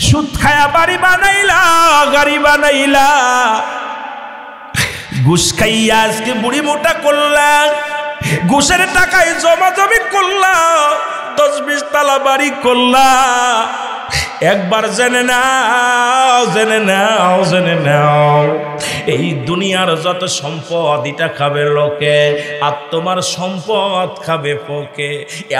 সুদ খায়া বাড়ি বানাইলা, গাড়ি বানাইলা, ঘুষ খাইয়া আজকে বুড়ি মোটা করলা, ঘুষের টাকায় জমা জমি করলা, 10-20 তলা বাড়ি করলা। একবার জেনে নাও, জেনে নাও, জেনে নাও, এই দুনিয়ার যত সম্পদ এটা খাবে লোকে, আর তোমার সম্পদ খাবে পোকে।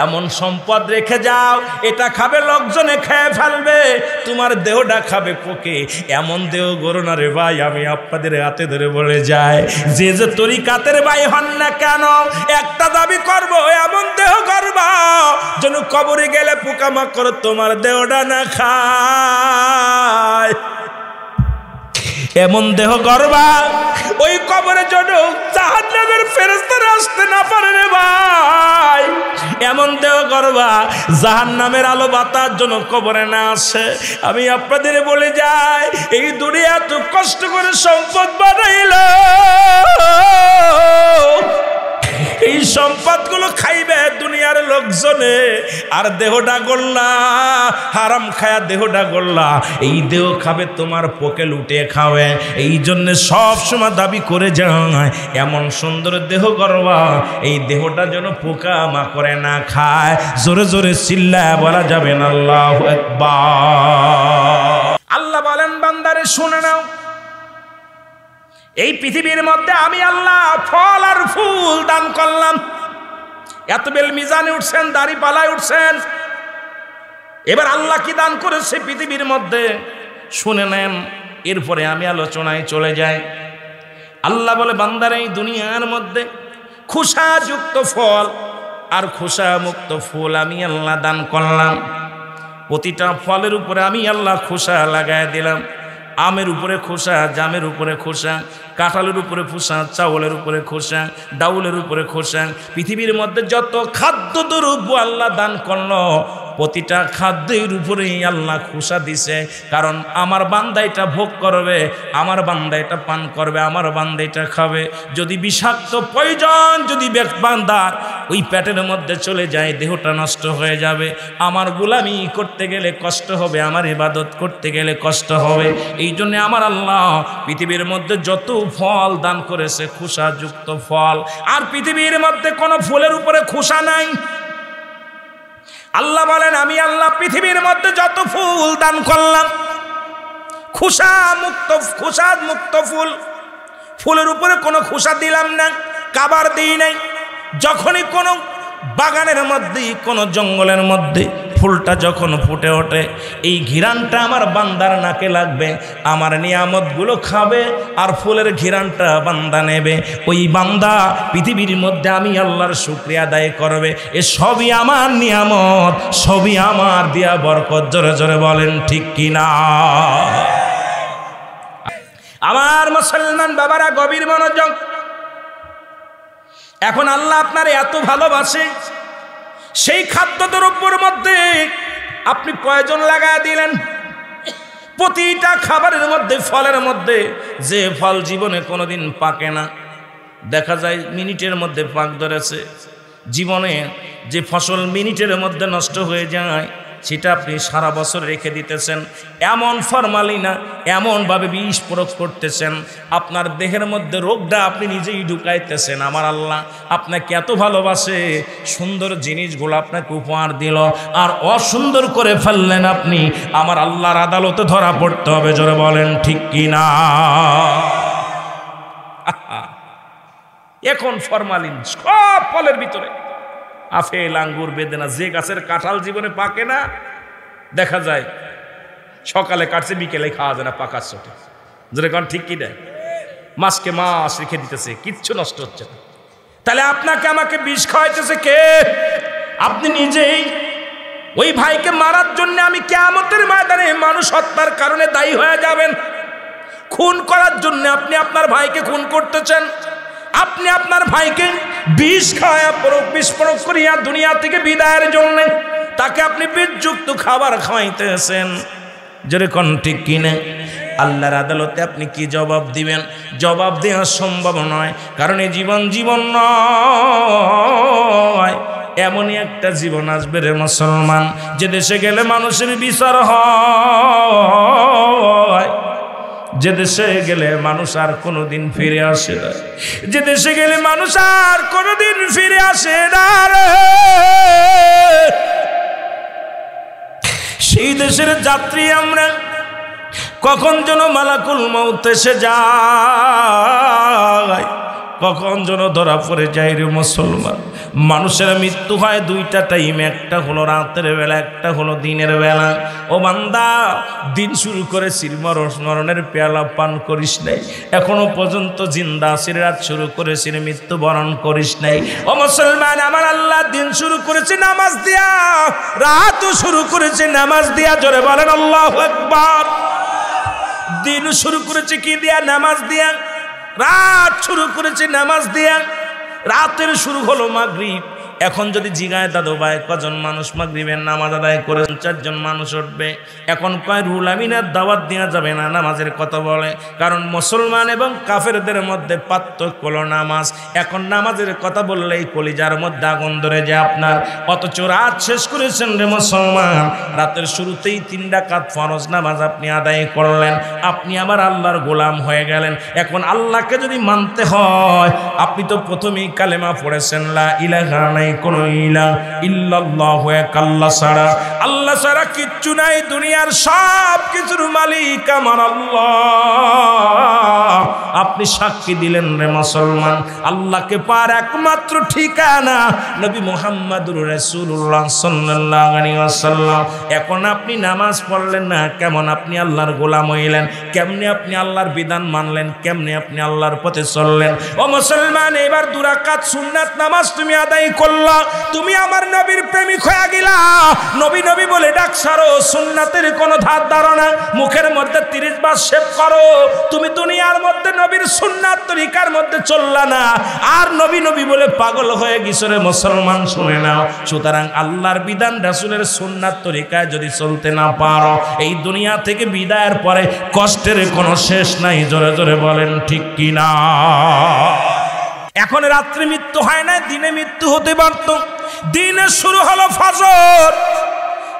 এমন সম্পদ রেখে যাও, এটা খাবে লোকজনে খেয়ে ফেলবে, তোমার দেহটা খাবে পোকে। এমন দেহ গড়ো না রে ভাই। আমি আপনাদের হাতে ধরে বলে যাই, যে যে তরিকাতের ভাই হন না কেন, একটা দাবি করবো, এমন দেহ করবা যেন কবরে গেলে পোকামাকড় তোমার দেহটা না খায়। এমন দেহ গর্বা ওই কবরে যেন জাহান্নামের ফেরেশতারা আসতে না পারে রে ভাই। এমন দেহ গর্বা জাহান্নামের আলো বাতাস যেন কবরে না আসে। আমি আপনাদের বলে যাই, এই দুনিয়া তো কষ্ট করে সম্পদ বানাইল, এই সম্পদগুলো খাইবে দুনিয়ার লোকজনে, আর দেহটা গড়লা হারাম খায়া, দেহটা গড়লা, এই দেহ খাবে তোমার পোকে লুটে খাবে। এই জন্য সব সময় দাবি করে যায়, এমন সুন্দর দেহ গড়বা এই দেহটা যেন পোকা মাকড়ে না খায়। জোরে জোরে চিল্লায় বলা যাবে না আল্লাহু আকবার। আল্লাহ বলেন, বান্দারে শুনে নাও, এই পৃথিবীর মধ্যে আমি আল্লাহ ফল আর ফুল দান করলাম। এত বেল মিজানে উঠছেন, দাড়ি পালায় উঠছেন, এবার আল্লাহ কি দান করেছে পৃথিবীর মধ্যে শুনে নেন, এরপরে আমি আলোচনায় চলে যাই। আল্লাহ বলে, বান্দার এই দুনিয়ার মধ্যে খোসাযুক্ত ফল আর খোসা মুক্ত ফুল আমি আল্লাহ দান করলাম। প্রতিটা ফলের উপরে আমি আল্লাহ খোসা লাগায় দিলাম। আমের উপরে খোসা, জামের উপরে খোসা, কাঁঠালের উপরে খোসা, চাউলের উপরে খোসা, ডাউলের উপরে খোসা। পৃথিবীর মধ্যে যত খাদ্য দ্রব্য আল্লাহ দান করলো, প্রতিটা খাদ্যের উপরেই আল্লাহ খোসা দিছে। কারণ আমার বান্দা এটা ভোগ করবে, আমার বান্দা এটা পান করবে, আমার বান্দা এটা খাবে। যদি বিষাক্ত পয়জন যদি বান্দার ওই পেটের মধ্যে চলে যায়, দেহটা নষ্ট হয়ে যাবে। আমার গোলামি করতে গেলে কষ্ট হবে, আমার ইবাদত করতে গেলে কষ্ট হবে। এই জন্য আমার আল্লাহ পৃথিবীর মধ্যে যত ফল দান করেছে খোসাযুক্ত ফল, আর পৃথিবীর মধ্যে কোনো ফুলের উপরে খোসা নাই। আল্লাহ বলেন, আমি আল্লাহ পৃথিবীর মধ্যে যত ফুল দান করলাম খোসা মুক্ত ফুল, ফুলের উপরে কোনো খোসা দিলাম না, কাবার দিই নাই। যখনই কোনো বাগানের মধ্যে, কোনো জঙ্গলের মধ্যে ফুলটা যখন ফুটে ওঠে, এই ঘিরানটা আমার বান্দার নাকে লাগবে, আমার নিয়ামতগুলো খাবে, আর ফুলের ঘিরানটা বান্দা নেবে। ওই বান্দা পৃথিবীর মধ্যে আমি আল্লাহর শুকরিয়া আদায় করবে। এ সবই আমার নিয়ামত, সবই আমার দিয়া বরকত। জোরে জোরে বলেন ঠিক কিনা? আমার মুসলমান বাবারা গভীর মনোযোগ। এখন আল্লাহ আপনার এত ভালোবাসে, সেই খাদ্যদ্রব্যের মধ্যে আপনি প্রয়োজন লাগায় দিলেন। প্রতিটা খাবারের মধ্যে, ফলের মধ্যে, যে ফল জীবনে কোনোদিন পাকে না, দেখা যায় মিনিটের মধ্যে পাক ধরেছে। জীবনে যে ফসল মিনিটের মধ্যে নষ্ট হয়ে যায়, সেটা আপনি সারা বছর রেখে দিতেছেন। এমন ফরমালিনা, এমনভাবে বিষ প্রয়োগ করতেছেন, আপনার দেহের মধ্যে রোগটা আপনি নিজেই ঢুকাইতেছেন। আমার আল্লাহ আপনাকে এত ভালোবাসে, সুন্দর জিনিসগুলো আপনাকে উপহার দিল, আর অসুন্দর করে ফেললেন আপনি। আমার আল্লাহর আদালতে ধরা পড়তে হবে। জোরে বলেন ঠিক কিনা? এখন ফরমালিন সব ফলের ভিতরে, আপেল, আঙ্গুর, বেদেনা, যে গাছের কাঁঠাল জীবনে পাকে না, দেখা যায় সকালে কাটছে, বিকেলে খাওয়া যায় না, পাকার চোটে। যেরকম ঠিক কি দেয়, মাসকে মাস রেখে দিতেছে, কিচ্ছু নষ্ট হচ্ছে না। তাহলে আপনাকে আমাকে বিষ খাওয়াইতেছে কে? আপনি নিজেই। ওই ভাইকে মারার জন্য আমি কিয়ামতের ময়দানে মানুষ হত্যার কারণে দায়ী হয়ে যাবেন। খুন করার জন্য আপনি আপনার ভাইকে খুন করতেছেন। আপনি আপনার ভাইকে বিষ খাওয়া, বিষ প্রয়োগ করিয়া দুনিয়া থেকে বিদায়ের জন্য তাকে আপনি বিষযুক্ত খাবার খাওয়াইতেছেন। যেরকম ঠিক কিনে? আল্লাহর আদালতে আপনি কি জবাব দিবেন? জবাব দেওয়া সম্ভব নয়, কারণ এই জীবন নয়। এমনই একটা জীবন আসবে রে মুসলমান, যে দেশে গেলে মানুষের বিচার হয়, যে দেশে গেলে মানুষ আর কোনোদিন ফিরে আসে না, যে দেশে গেলে মানুষ আর কোনোদিন ফিরে আসে না রে। সেই দেশের যাত্রী আমরা, কখন যেন মালাকুল মউত এসে যায়, কখন যেন ধরা পড়ে যায় রে মুসলমান। মানুষের মৃত্যু হয় দুইটা টাইম, একটা হলো রাতের বেলা, একটা হলো দিনের বেলা। ও বান্দা, দিন শুরু করেছিস, মরণের পেয়ালা পান করিস নাই, এখনো পর্যন্ত জিন্দা আছিস। রাত শুরু করেছিস, মৃত্যুবরণ করিস নাই। ও মুসলমান, আমার আল্লাহ দিন শুরু করেছে নামাজ দিয়া, রাতও শুরু করেছে নামাজ দিয়া। জোরে বলেন আল্লাহু আকবার। দিন শুরু করেছে কি দিয়া? নামাজ দিয়া। রাত শুরু করেছে নামাজ দিয়া। রাতের শুরু হলো মাগরিব। এখন যদি জিগায় দাদু ভাই কজন মানুষ মাগরিবের নামাজ আদায় করেন? 4 জন মানুষ উঠবে। এখন কয় রুল আমিনের দাওয়াত দেওয়া যাবে না, নামাজের কথা বলে। কারণ মুসলমান এবং কাফেরদের মধ্যে পার্থক্য হলো নামাজ। এখন নামাজের কথা বললেই কলিজার মধ্যে আগুন ধরে যায় আপনার। অথচ রাত শেষ করেছেন রে মুসলমান, রাতের শুরুতেই 3 রাকাত ফরজ নামাজ আপনি আদায় করলেন, আপনি আবার আল্লাহর গোলাম হয়ে গেলেন। এখন আল্লাহকে যদি মানতে হয়, আপনি তো প্রথমেই কালেমা পড়েছেন, লা ইলাহা কোন ইলাহ ইল্লাল্লাহু, এক আল্লাহ ছাড়া, আল্লাহ ছাড়া কিচ্ছু নাই। দুনিয়ার সব কিছুর মালিক আমার আল্লাহ। আপনি সাক্ষী দিলেন রে মুসলমান, আল্লাহকে পার একমাত্র ঠিকানা নবী মুহাম্মদুর রাসূলুল্লাহ সাল্লাল্লাহু আলাইহি ওয়াসাল্লাম। এখন আপনি নামাজ পড়লেন না, কেমন আপনি আল্লাহর গোলাম হইলেন? কেমনে আপনি আল্লাহর বিধান মানলেন? কেমনে আপনি আল্লাহর পথে চললেন? ও মুসলমান, এবার 2 রাকাত সুন্নাত নামাজ তুমি আদায় করলা, তুমি আমার নবীর প্রেমিক হয়ে গেলা। নবী নবী বলে ডাক ছাড়ো, সুন্নাতের কোনো ধার ধারণা মুখের মধ্যে 30 বার শেভ করো। তুমি দুনিয়ার মধ্যে নবীর সুন্নাত তরিকার মধ্যে চললা না, আর নবী নবী বলে পাগল হয়ে গেছো রে মুসলমান। শুনে নাও, সুতরাং আল্লাহর বিধান রাসূলের সুন্নাত তরিকায় যদি চলতে না পারো, এই দুনিয়া থেকে বিদায়ের পরে কষ্টের কোনো শেষ নাই। জোরে জোরে বলেন ঠিক কিনা? এখন রাত্রে মৃত্যু হয় না, দিনে মৃত্যু হতে পারত। দিনে শুরু হলো ফজর।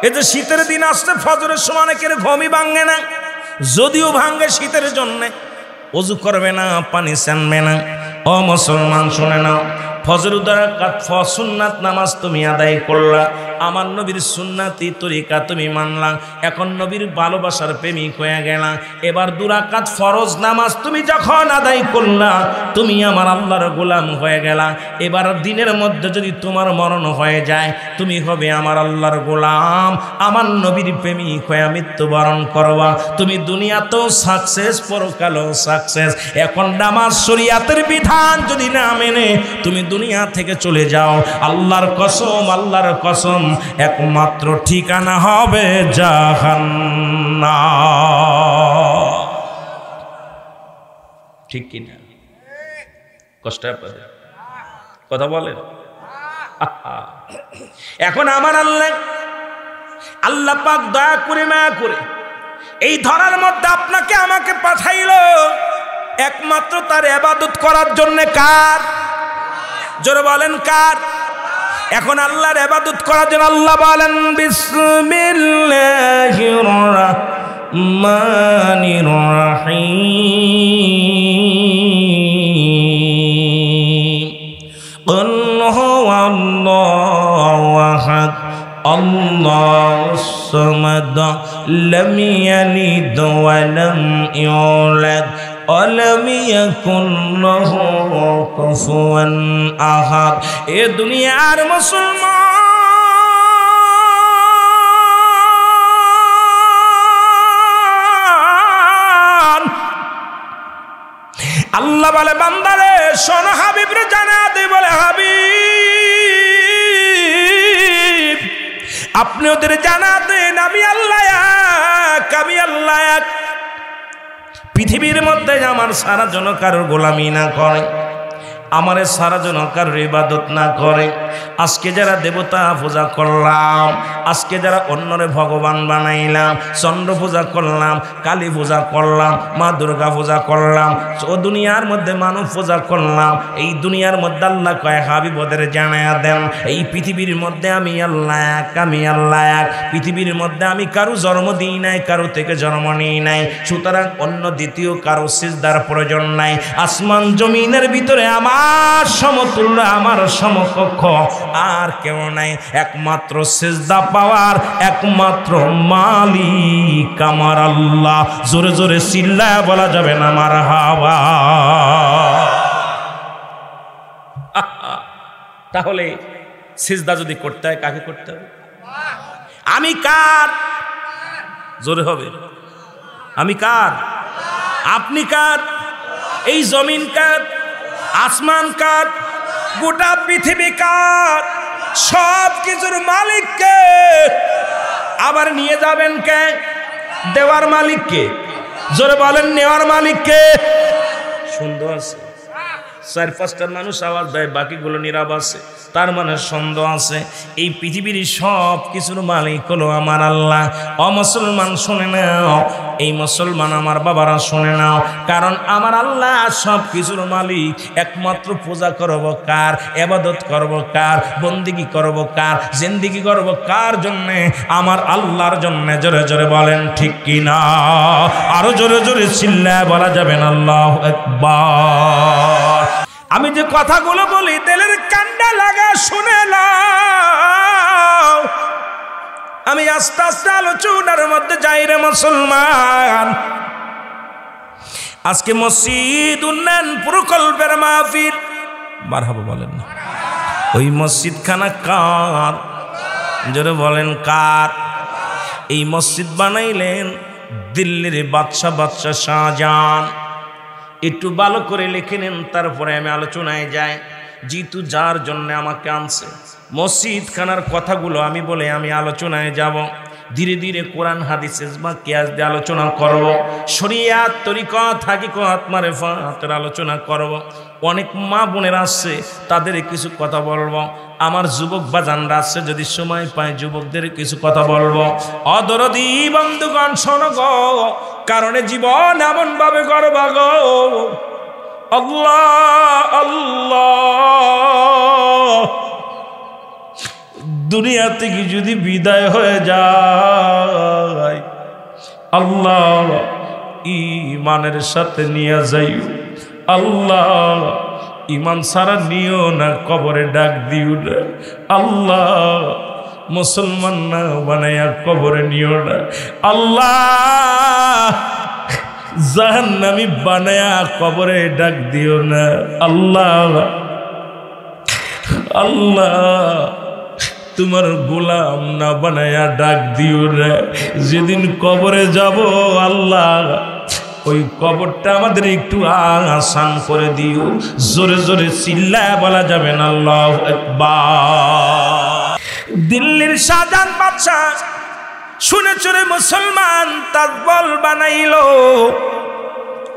এই যে শীতের দিন আসছে, ফজরের সময় অনেকের ঘুমই ভাঙে না, যদিও ভাঙে শীতের জন্যে। ওযু করবে না, পানি ছানবে না। ও মুসলমান শুনে নাও, ফজর 2 রাকাত সুন্নাত নামাজ তুমি আদায় করলা, আমার নবীর সুন্নাতি তরিকা তুমি মানলা। এখন নবীর ভালোবাসার প্রেমিক হয়ে গেলা। এবার 2 রাকাত ফরজ নামাজ তুমি যখন আদায় করলা, তুমি আমার আল্লাহর গোলাম হয়ে গেলা। এবার দিনের মধ্যে যদি তোমার মরণ হয়ে যায়, তুমি হবে আমার আল্লাহর গোলাম, আমার নবীর প্রেমিক হয়ে মৃত্যুবরণ করবা। তুমি দুনিয়াতেও সাকসেস, পরকালেও সাকসেস। এখন নামাজ শরীয়তের বিধান যদি না মেনে তুমি দুনিয়া থেকে চলে যাও, আল্লাহর কসম, আল্লাহর কসম, একমাত্র ঠিকানা হবে জাহান্নাম। ঠিক কিনা? কষ্ট আপনাদের কথা বলেন। এখন আমার আল্লাহ পাক দয়া করে মায়া করে এই ধরার মধ্যে আপনাকে আমাকে পাঠাইলো একমাত্র তার ইবাদত করার জন্য। কার? জোরে বলেন কার? এখন আল্লাহর ইবাদত করার জন্য আল্লাহ বলেন, বিসমিল্লাহির রাহমানির রাহিম, কুল হুয়াল্লাহু আহাদ, আল্লাহুস সামাদ, লাম ইয়ালিদ ওয়া লাম ইউলাদ, ولم يكن له كفوا أحد। এ দুনিয়ার মুসলমান, আল্লাহ বলে বান্দারে শোনো, হাবিবরে জানা দে। বলে হাবিব, আপনি ওদের জানা দেন আমি আল্লাহ এক, আমি আল্লাহ এক। পৃথিবীর মধ্যে আমার সারা জন কারোর গোলামি না করে, আমারে সারা জন কারোর ইবাদত না করে, আজকে যারা দেবতা পূজা করলাম, আজকে যারা অন্যরে ভগবান বানাইলাম, চন্দ্র পূজা করলাম, কালী পূজা করলাম, মা দুর্গা পূজা করলাম, ও দুনিয়ার মধ্যে মানব পূজা করলাম, এই দুনিয়ার মধ্যে আল্লাহ কয় হাবিব ওদের জানায়া দেন এই পৃথিবীর মধ্যে আমি আল্লাহ এক, আমি আল্লাহ এক। পৃথিবীর মধ্যে আমি কারো জন্ম দিই নাই, কারো থেকে জন্ম নিই নাই, সুতরাং অন্য দ্বিতীয় কারো সিজদার প্রয়োজন নাই। আসমান জমিনের ভিতরে আমার সমতুল্য, আমার সমকক্ষ আর কেউ নাই। একমাত্র সিজদা পাওয়ার একমাত্র মালিক আমার আল্লাহ। জোরে জোরে চিল্লায়া বলা যাবে না মারহাবা। তাহলে সিজদা যদি করতে হয় কাকে করতে হবে? আমি কার? জোরে হবে। আমি কার? আপনি কার? এই জমিন কার? আসমান কার? গোটা পৃথিবী কার? সব কিছুর মালিক কে? আবার নিয়ে যাবেন কে? দেওয়ার মালিক কে? জোরে বলেন, নেওয়ার মালিক কে? সুন্দর আছে, 4-5টা মানুষ আওয়াজ দেয়, বাকিগুলো নীরব আছে, তার মানে সন্দেহ আছে। এই পৃথিবীর সব কিছুর মালিক হলো আমার আল্লাহ। মুসলমান শুনে নাও, এই মুসলমান আমার বাবারা শুনে নাও, কারণ আমার আল্লাহ সব কিছুর মালিক। একমাত্র পূজা করব কার, ইবাদত করব কার, বন্দেগী করব কার, জিন্দেগি করব কার জন্যে? আমার আল্লাহর জন্যে। জোরে জোরে বলেন ঠিক কিনা? আরো জোরে জোরে চিল্লায় বলা যাবে না আল্লাহু আকবার। আমি যে কথাগুলো বলি তেলের কান্ডা লাগা শুনে নাও। আমি আস্তে আস্তে আলোচনার মধ্যে যাই রে মুসলমান। আজকে মসজিদ উন্নয়ন প্রকল্পের মাহফিল, মারহাবা বলেন না। ওই মসজিদখানা কার? জোরে বলেন কার? এই মসজিদ বানাইলেন দিল্লির বাদশাহ শাহজাহান। একটু ভালো করে লিখে নেন, তারপরে আমি আলোচনায় যাই। জিতু যার জন্য আমাকে আনছে, মসজিদ খানার কথাগুলো আমি বলে আমি আলোচনায় যাব। ধীরে ধীরে কোরআন হাদিস ইজমা কিয়াস দিয়ে আলোচনা করব, শরিয়াত তরিকত হাকিকত মারিফাতের আলোচনা করব। অনেক মা বোনেরা আসছে, তাদের কিছু কথা বলবো। আমার যুবক বাজানরা আসছে, যদি সময় পায় যুবকদের কিছু কথা বলবো। অদরদি বন্ধুগণ শোনো গো, কারণে জীবন এমন ভাবে গড়বা গো। আল্লাহ আল্লাহ, দুনিয়া থেকে যদি বিদায় হয়ে যায়, আল্লাহ ইমানের সাথে নিয়ে যাইও। আল্লাহ ইমান সারা নিও না, কবরে ডাক দিও না। আল্লাহ মুসলমান না বানাইয়া কবরে নিও না। আল্লাহ জাহান্নামী বানায়া কবরে ডাক দিও না। আল্লাহ আল্লাহ তোমার গোলাম না বানায়া ডাক দিও না। যেদিন কবরে যাব আল্লাহ, ওই কবরটা আমাদের একটু আসান করে দিও। জোরে জোরে চিল্লায় বলা যাবে না আল্লাহু আকবার। দিল্লির শাহজাহান বাদশাহ শুনে চুরে মুসলমান তাজমহল বানাইলো।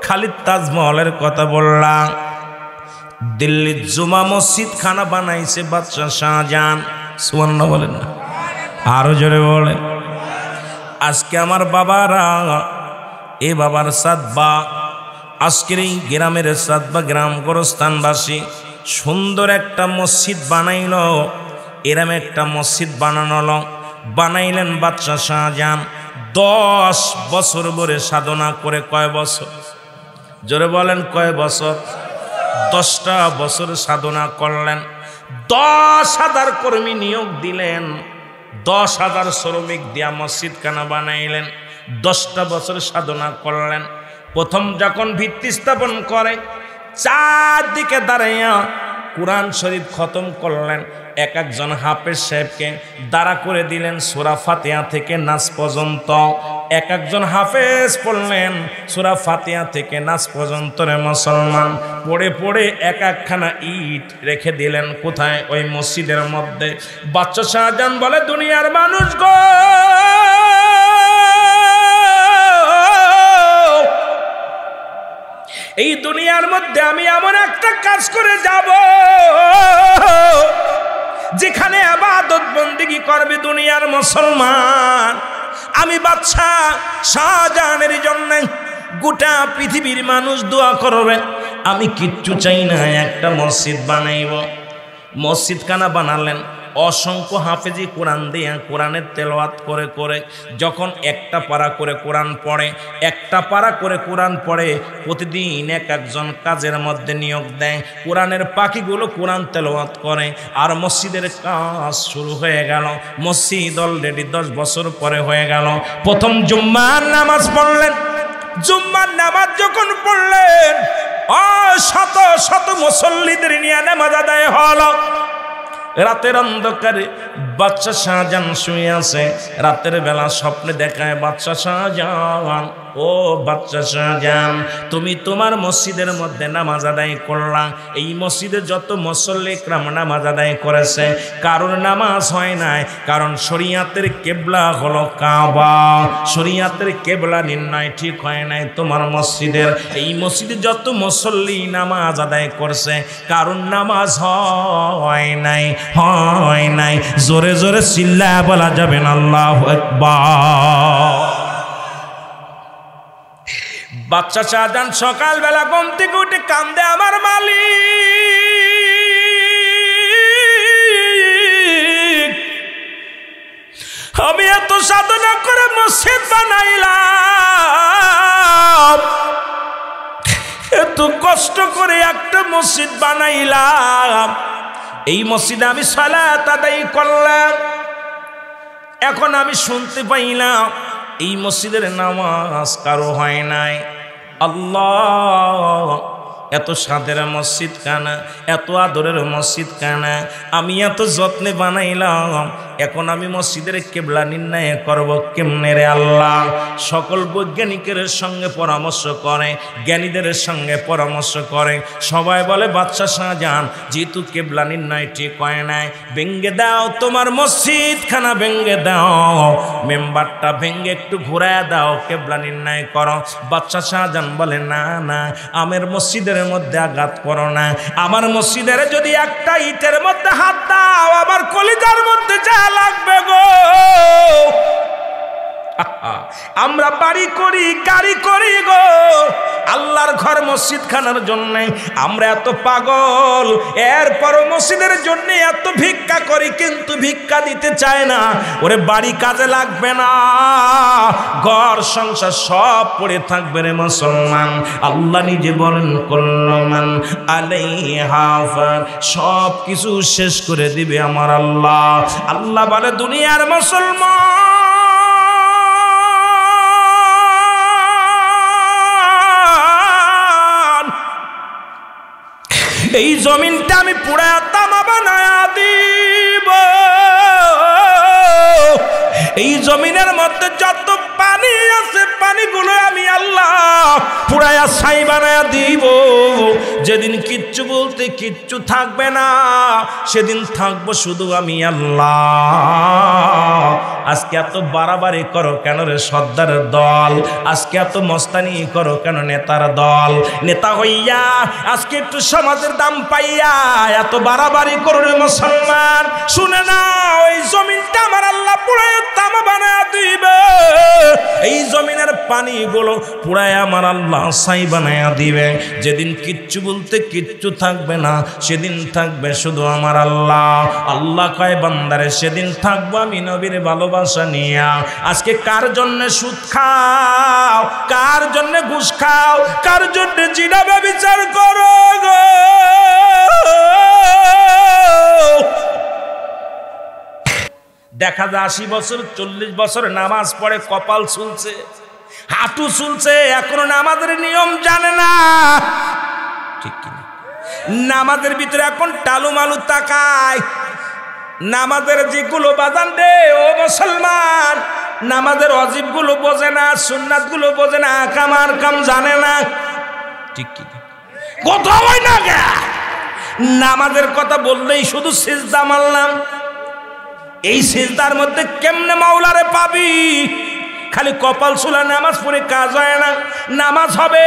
খালি তাজমহলের কথা বললাম, দিল্লির জুমা মসজিদ খানা বানাইছে বাদশাহ শাহজাহান। সুবহানাল্লাহ বলেন না, আরো জোরে বলেন। আজকে আমার বাবারা, এ বাবার সাদবা, আজকের এই গ্রামের সাদবা গ্রাম গোরস্থানবাসী সুন্দর একটা মসজিদ বানাইল। এরম একটা মসজিদ বানাইলেন বাদশাহ শাহজাহান। 10 বছর ধরে সাধনা করে। কয় বছর? জোরে বলেন কয় বছর? 10টা বছর সাধনা করলেন। 10,000 কর্মী নিয়োগ দিলেন, 10,000 শ্রমিক দিয়া মসজিদ খানা বানাইলেন। 10টা বছর সাধনা করলেন। প্রথম যখন ভিত্তি স্থাপন করে, চারদিকে দাঁড়াইয়া কুরআন শরীফ খতম করলেন। এক একজন হাফেজ সাহেবকে দাঁড়া করে দিলেন সূরা ফাতিহা থেকে নাস পর্যন্ত। এক একজন হাফেজ পড়লেন সূরা ফাতিহা থেকে নাস পর্যন্ত। রে মুসলমান, পড়ে পড়ে এক একখানা ইট রেখে দিলেন। কোথায়? ওই মসজিদের মধ্যে। বাদশাহ শাহজাহান বলে, দুনিয়ার মানুষ গো, এই দুনিয়ার মধ্যে আমি এমন একটা কাজ করে যাব যেখানে ইবাদত বন্দেগী করবে দুনিয়ার মুসলমান। আমি বাদশা শাহজাহানের জন্য গোটা পৃথিবীর মানুষ দোয়া করবে। আমি কিচ্ছু চাই না, একটা মসজিদ বানাইব। মসজিদ কানা বানালেন, অসংখ্য হাফেজি কোরআন দিয়ে কোরআনের তেলাওয়াত করে করে যখন একটা পারা করে কোরআন পড়ে, একটা পারা করে কোরআন পড়ে, প্রতিদিন এক একজন কাজের মধ্যে নিয়োগ দেয়, কোরআনের পাখিগুলো কোরআন তেলাওয়াত করে। আর মসজিদের কাজ শুরু হয়ে গেল। মসজিদ অলরেডি 10 বছর পরে হয়ে গেল। প্রথম জুম্মার নামাজ পড়লেন। জুম্মার নামাজ যখন পড়লেন, শত শত মুসল্লিদের নিয়ে নামাজ আদায় হলো। রাতের অন্ধকারে বাদশা শাহজাহান শুয়ে আছে। রাতের বেলা স্বপ্নে দেখায় বাদশা শাহজাহান, ও বাদশা শাহজাহান, তুমি তোমার মসজিদের মধ্যে নামাজ আদায় করলা। এই মসজিদে যত মুসল্লি ইকরাম নামাজ আদায় করেছে, কারোর নামাজ হয় নাই, কারণ শরিয়াতের কেবলা হলো কাবা। শরিয়াতের কেবলা নির্ণয় ঠিক হয় নাই তোমার মসজিদের। এই মসজিদে যত মুসল্লি নামাজ আদায় করছে, কারোর নামাজ হয় নাই, হয় নাই। জোরে জোরে চিল্লায়া বলা যাবে না আল্লাহু আকবার। বাদশা শাহজাহান সকালবেলা ঘুম থেকে উঠে কান্দে, আমার মালিক, আমি এত সাধনা করে মসজিদ বানাইলাম, এত কষ্ট করে একটা মসজিদ বানাইলাম, এই মসজিদে আমি সালাত আদায় করলাম, এখন আমি শুনতে পাইলাম এই মসজিদের নামাজ কারো হয় নাই। আল্লাহ, এত সাদের মসজিদ কানা, এত আদরের মসজিদ কানা, আমি এত যত্নে বানাইলাম, এখন আমি মসজিদের কেবলা নির্ণয় করব কেমনে রে আল্লাহ? সকল বৈজ্ঞানিকের সঙ্গে পরামর্শ করে, জ্ঞানীদের সঙ্গে পরামর্শ করে, সবাই বলে বাদশা শাহজাহান, যেহেতু কেবলা নির্ণয় ঠিক হয় নাই, ভেঙ্গে দাও তোমার মসজিদ খানা, ভেঙ্গে দাও, মেম্বারটা ভেঙ্গে একটু ঘুরায় দাও, কেবলা নির্ণয় করো। বাদশা শাহজাহান বলে, না না, আমার মসজিদের মধ্যে আঘাত করো না, আমার মসজিদের যদি একটা ইটের মধ্যে হাত দাও, আমার কলিজার মধ্যে যা লাগবে গো। আমরা বাড়ি করি, গাড়ি করি গো, আল্লাহর ঘর মসজিদ খানার জন্য আমরা এত পাগল, এরপর মসজিদের জন্য এত ভিক্ষা করি, কিন্তু ভিক্ষা দিতে চায় না। ওরে বাড়ি কাজে লাগবে না, ঘর সংসার সব পড়ে থাকবে রে মুসলমান। আল্লাহ নিজে বলেন, কুল্লু মান আলাইহা ফান, সব কিছু শেষ করে দিবে আমার আল্লাহ। আল্লাহ বলে, দুনিয়ার মুসলমান, এই জমিনটা আমি পুরায়া তামা বানায়া দিব, এই জমিনের মধ্যে যত পানি আছে পানিগুলো আমি আল্লাহ পুরায়া ছাই বানায়া দিব। যেদিন কিচ্ছু বলতে কিচ্ছু থাকবে না, সেদিন থাকবো শুধু আমি আল্লাহ। আজকে এত বাড়াবাড়ি করো কেন রে সর্দারের দল? আজকে এত মস্তানি করো কেন নেতার দল? নেতা হইয়া আজকে একটু সমাজের দাম পাইয়া এত বাড়াবাড়ি করো রে মুসলমান। শুনে না, ওই জমিনটা আমার আল্লাহ পুরায় তামা বানায়া দিবে, এই জমিনের পানিগুলো পুরায় আমার আল্লাহ ছাই বানায়া দিবে। যেদিন কিচ্ছু বলতে কিচ্ছু থাকবে না, সেদিন থাকবে শুধু আমার আল্লাহ। আল্লাহ কয়, বান্দারে সেদিন থাকবো আমি নবীর ভালোবাসা নিয়া। আজকে কার জন্য সুদ খাও, কার জন্য ঘুষ খাও, কার জন্য জিনা ব্যভিচার করো গো? দেখা যায় 80 বছর 40 বছর নামাজ পড়ে, কপাল চুলছে, হাঁটু চুলছে, এখনো নামাজের নিয়ম জানে না, ঠিক কিনা? নামাজের ভিতরে এখন টালু মালু তাকায়। নামাজের যেগুলো বাজান রে ও মুসলমান, নামাজের ওয়াজিব গুলো বোঝে না, সুন্নাত গুলো বোঝে না, কামার কাম জানে না, ঠিক কিনা? কথা হয় না গে? নামাজের কথা বললেই শুধু সিজদা মারলাম, এই সিজদার মধ্যে কেমনে মাওলারে পাবি? খালি কপাল ছুলা নামাজ পড়ে কাজ হয় না। নামাজ হবে,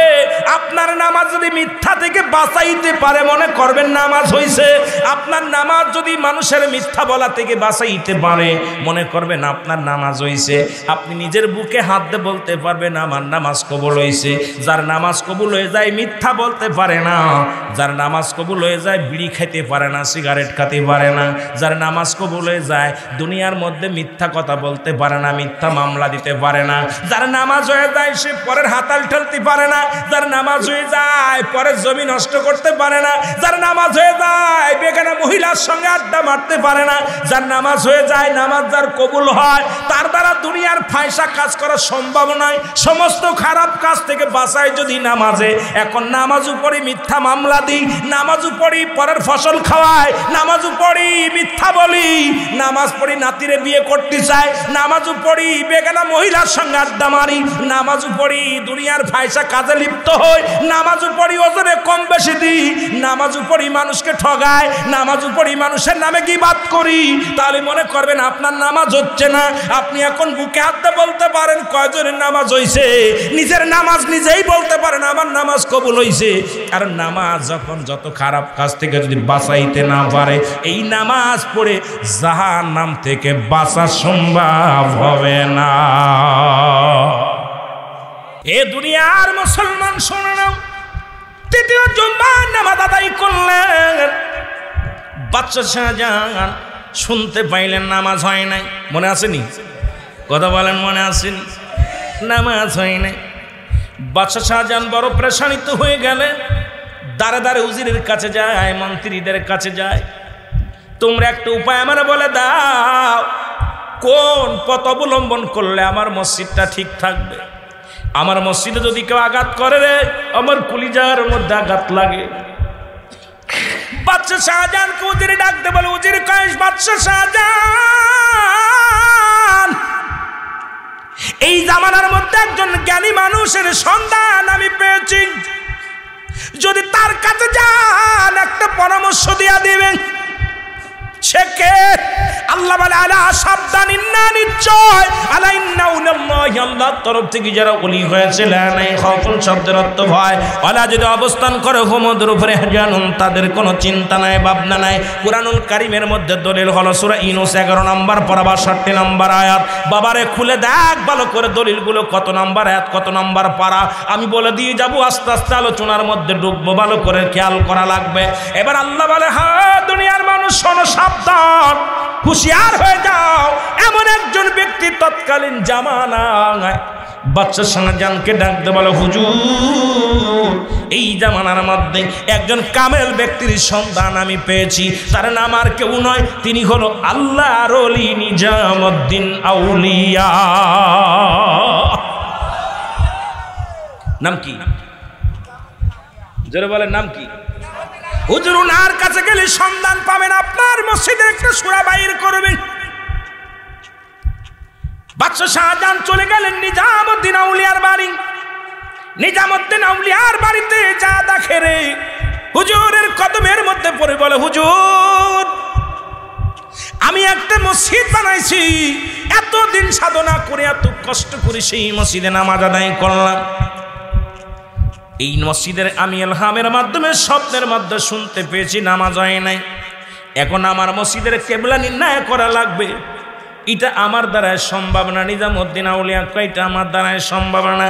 আপনার নামাজ যদি মিথ্যা থেকে বাঁচাইতে পারে মনে করবেন নামাজ হইছে। আপনার নামাজ যদি মানুষের মিথ্যা বলা থেকে বাঁচাইতে পারে মনে করবেন আপনার নামাজ হইছে। আপনি নিজের বুকে হাত দিয়ে বলতে পারবেন আমার নামাজ কবুল হইছে। যার নামাজ কবুল হয়ে যায় মিথ্যা বলতে পারে না, যার নামাজ কবুল হয়ে যায় বিড়ি খেতে পারে না, সিগারেট খেতে পারে না, যার নামাজ কবুল হয়ে যায় দুনিয়ার মধ্যে মিথ্যা কথা বলতে পারে না, মিথ্যা মামলা দিতে পারে না, যার নামাজ হয়ে যায় সে পরের হাতাল ঠেলতে পারে না, যার নামাজ হয়ে যায় পরের জমি নষ্ট করতে পারে না, যার নামাজ হয়ে যায় বেগানা মহিলার সঙ্গে আড্ডা মারতে পারে না, যার নামাজ হয়ে যায় নামাজ যার কবুল হয় তার দ্বারা দুনিয়ার ফায়সা কাজ করা সম্ভব নয়। সমস্ত খারাপ কাজ থেকে বাঁচায় যদি নামাজে। এখন নামাজ পড়ি মিথ্যা মামলা দিই, নামাজ পড়ি পরের ফসল খাওয়ায়, নামাজ পড়ি মিথ্যা বলি, নামাজ পড়ি নাতিরে বিয়ে করতে চাই, নামাজ পড়ি বেগানা মহিলার সঙ্গে আড্ডা মারি, নামাজ পড়ি দুনিয়ার ফায়সা কাজে লিপ্ত হই, নামাজ পড়ি ওজনে কম বেশি দিই, নামাজ পড়ি মানুষকে ঠগায়, নামাজ পড়ি মানুষের নামে গীবাত করি, তাহলে মনে করবেন আপনার নামাজ হচ্ছে না। আপনি এখন বুকে হাত দিয়ে বলতে পারেন কয়জনের নামাজ হইছে, নিজের নামাজ নিজেই বলতে পারেন আমার নামাজ কবুল হইছে। কারণ নামাজ যখন যত খারাপ কাজ থেকে যদি বাঁচাইতে না পারে এই নামাজ পড়ে জাহান্নাম থেকে বাঁচা সম্ভব হবে না। এ দুনিয়ার মুসলমান শোনো না, তৃতীয় জুম্মার নামাজ আদায় করলেন, বাদশা শাহজাহান শুনতে পাইলেন নামাজ হয় নাই। মনে আসেনি? কথা বলেন, মনে আসেনি? নামাজ হয় নাই। বাদশা শাহজাহান বড় প্রেশানিত হয়ে গেলেন। দাঁড়ে দাঁড়ে উজিরের কাছে যায়, মন্ত্রীদের কাছে যায়, তোমরা একটা উপায় আমার বলে দাও, কোন পথ অবলম্বন করলে আমার মসজিদটা ঠিক থাকবে? আমার মসজিদে যদি কেউ আঘাত করে রে আমার কলিজার মধ্যে আঘাত লাগে। বাদশা শাহজাহানকে উজিরে ডাকতে বলে, উজির কয়েস বাদশা শাহজাহান, এই জামানার মধ্যে একজন জ্ঞানী মানুষের সন্ধান আমি পেয়েছি, যদি তার কাছে যান একটা পরামর্শ দিয়া দিবেন। সে কে? আল্লাহ বলে আলা সাবধান, ইন্না নিশ্চয়, আলা ইন্না উনাল্লাহি, আল্লাহর তরফ থেকে যারা ওলি হয়েছে, লানাই খাউফুন শব্দের অর্থ ভয়, আলা যদি অবস্থান করে হুমুদের উপরে জানুন তাদের কোনো চিন্তা নাই ভাবনা নাই। কুরআনুল কারীমের মধ্যে দলিল হলো সূরা ইউনূস 11 নম্বর পারা 62 নম্বর আয়াত। বাবারে খুলে দেখ ভালো করে দলিলগুলো, কত নম্বর আয়াত কত নম্বর পারা আমি বলে দিয়ে যাব, আস্তে আস্তে আলোচনার মধ্যে ঢুকবো, ভালো করে খেয়াল করা লাগবে। এবার আল্লাহ বলে, হ্যাঁ দুনিয়ার মানুষ শোনো, সাবধান, হুঁশিয়ার হয়ে যাও। এমন একজন ব্যক্তি তৎকালীন জামানায় বাদশা শাহজাহানকে ডাকতে বলে, হুজুর এই জামানার মধ্যে একজন কামেল ব্যক্তির সন্ধান আমি পেয়েছি, তার নাম আর কেউ নয়, তিনি হলো আল্লাহর ওলি নিজামউদ্দিন আউলিয়া। নাম কি? জোরে বলেন, নাম কি? হুজুর উনার কাছে গেলে সন্ধান পাবেন, আপনার মসজিদে একটা সূরা বাইর করবেন। বাদশা শাহজাহান চলে গেলেন নিজামউদ্দিন আউলিয়ার বাড়ি। নিজামউদ্দিন আউলিয়ার বাড়িতে যা দেখে রে, হুজুরের কদমের মধ্যে পড়ে বলে, হুজুর আমি একটা মসজিদ বানাইছি, এতদিন সাধনা করে এত কষ্ট করে সেই মসজিদে নামাজ আদায় করলাম, এই মসজিদের আমি ইলহামের মাধ্যমে স্বপ্নের মধ্যে শুনতে পেয়েছি নামাজ হয় নাই, এখন আমার মসজিদের কেবলা নির্ণয় করা লাগবে, এটা আমার দ্বারা সম্ভব না। নিজামউদ্দিন আউলিয়া কয়, এটা আমার দ্বারা সম্ভব না।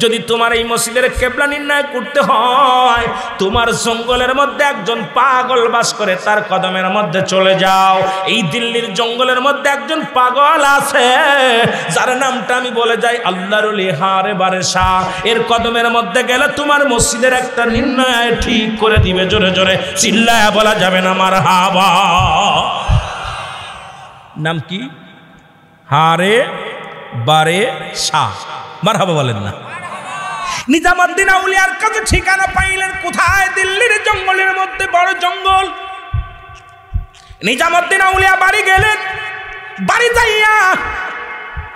যদি তোমার এই মসজিদের কেবলা নির্ণয় করতে হয়, তোমার জঙ্গলের মধ্যে একজন পাগল বাস করে, তার কদমের মধ্যে চলে যাও। এই দিল্লির জঙ্গলের মধ্যে একজন পাগল আছে, যার নামটা আমি বলে যাই আল্লাহর ওলি হারে বারে শাহ, এর কদমের মধ্যে গেলে তোমার মসজিদের একটা নির্ণয় ঠিক করে দিবে। জোরে জোরে চিল্লায়া বলা যাবে না মারহাবা। নাম কি? হারে বারে শাহ, মারহাবা বলেন না। নিজামউদ্দিন আউলিয়ার কাছে ঠিকানা পাইলেন কোথায়? দিল্লির জঙ্গলের মধ্যে, বড় জঙ্গল। নিজামউদ্দিন আউলিয়া বাড়ি গেলেন, বাড়ি যাইয়া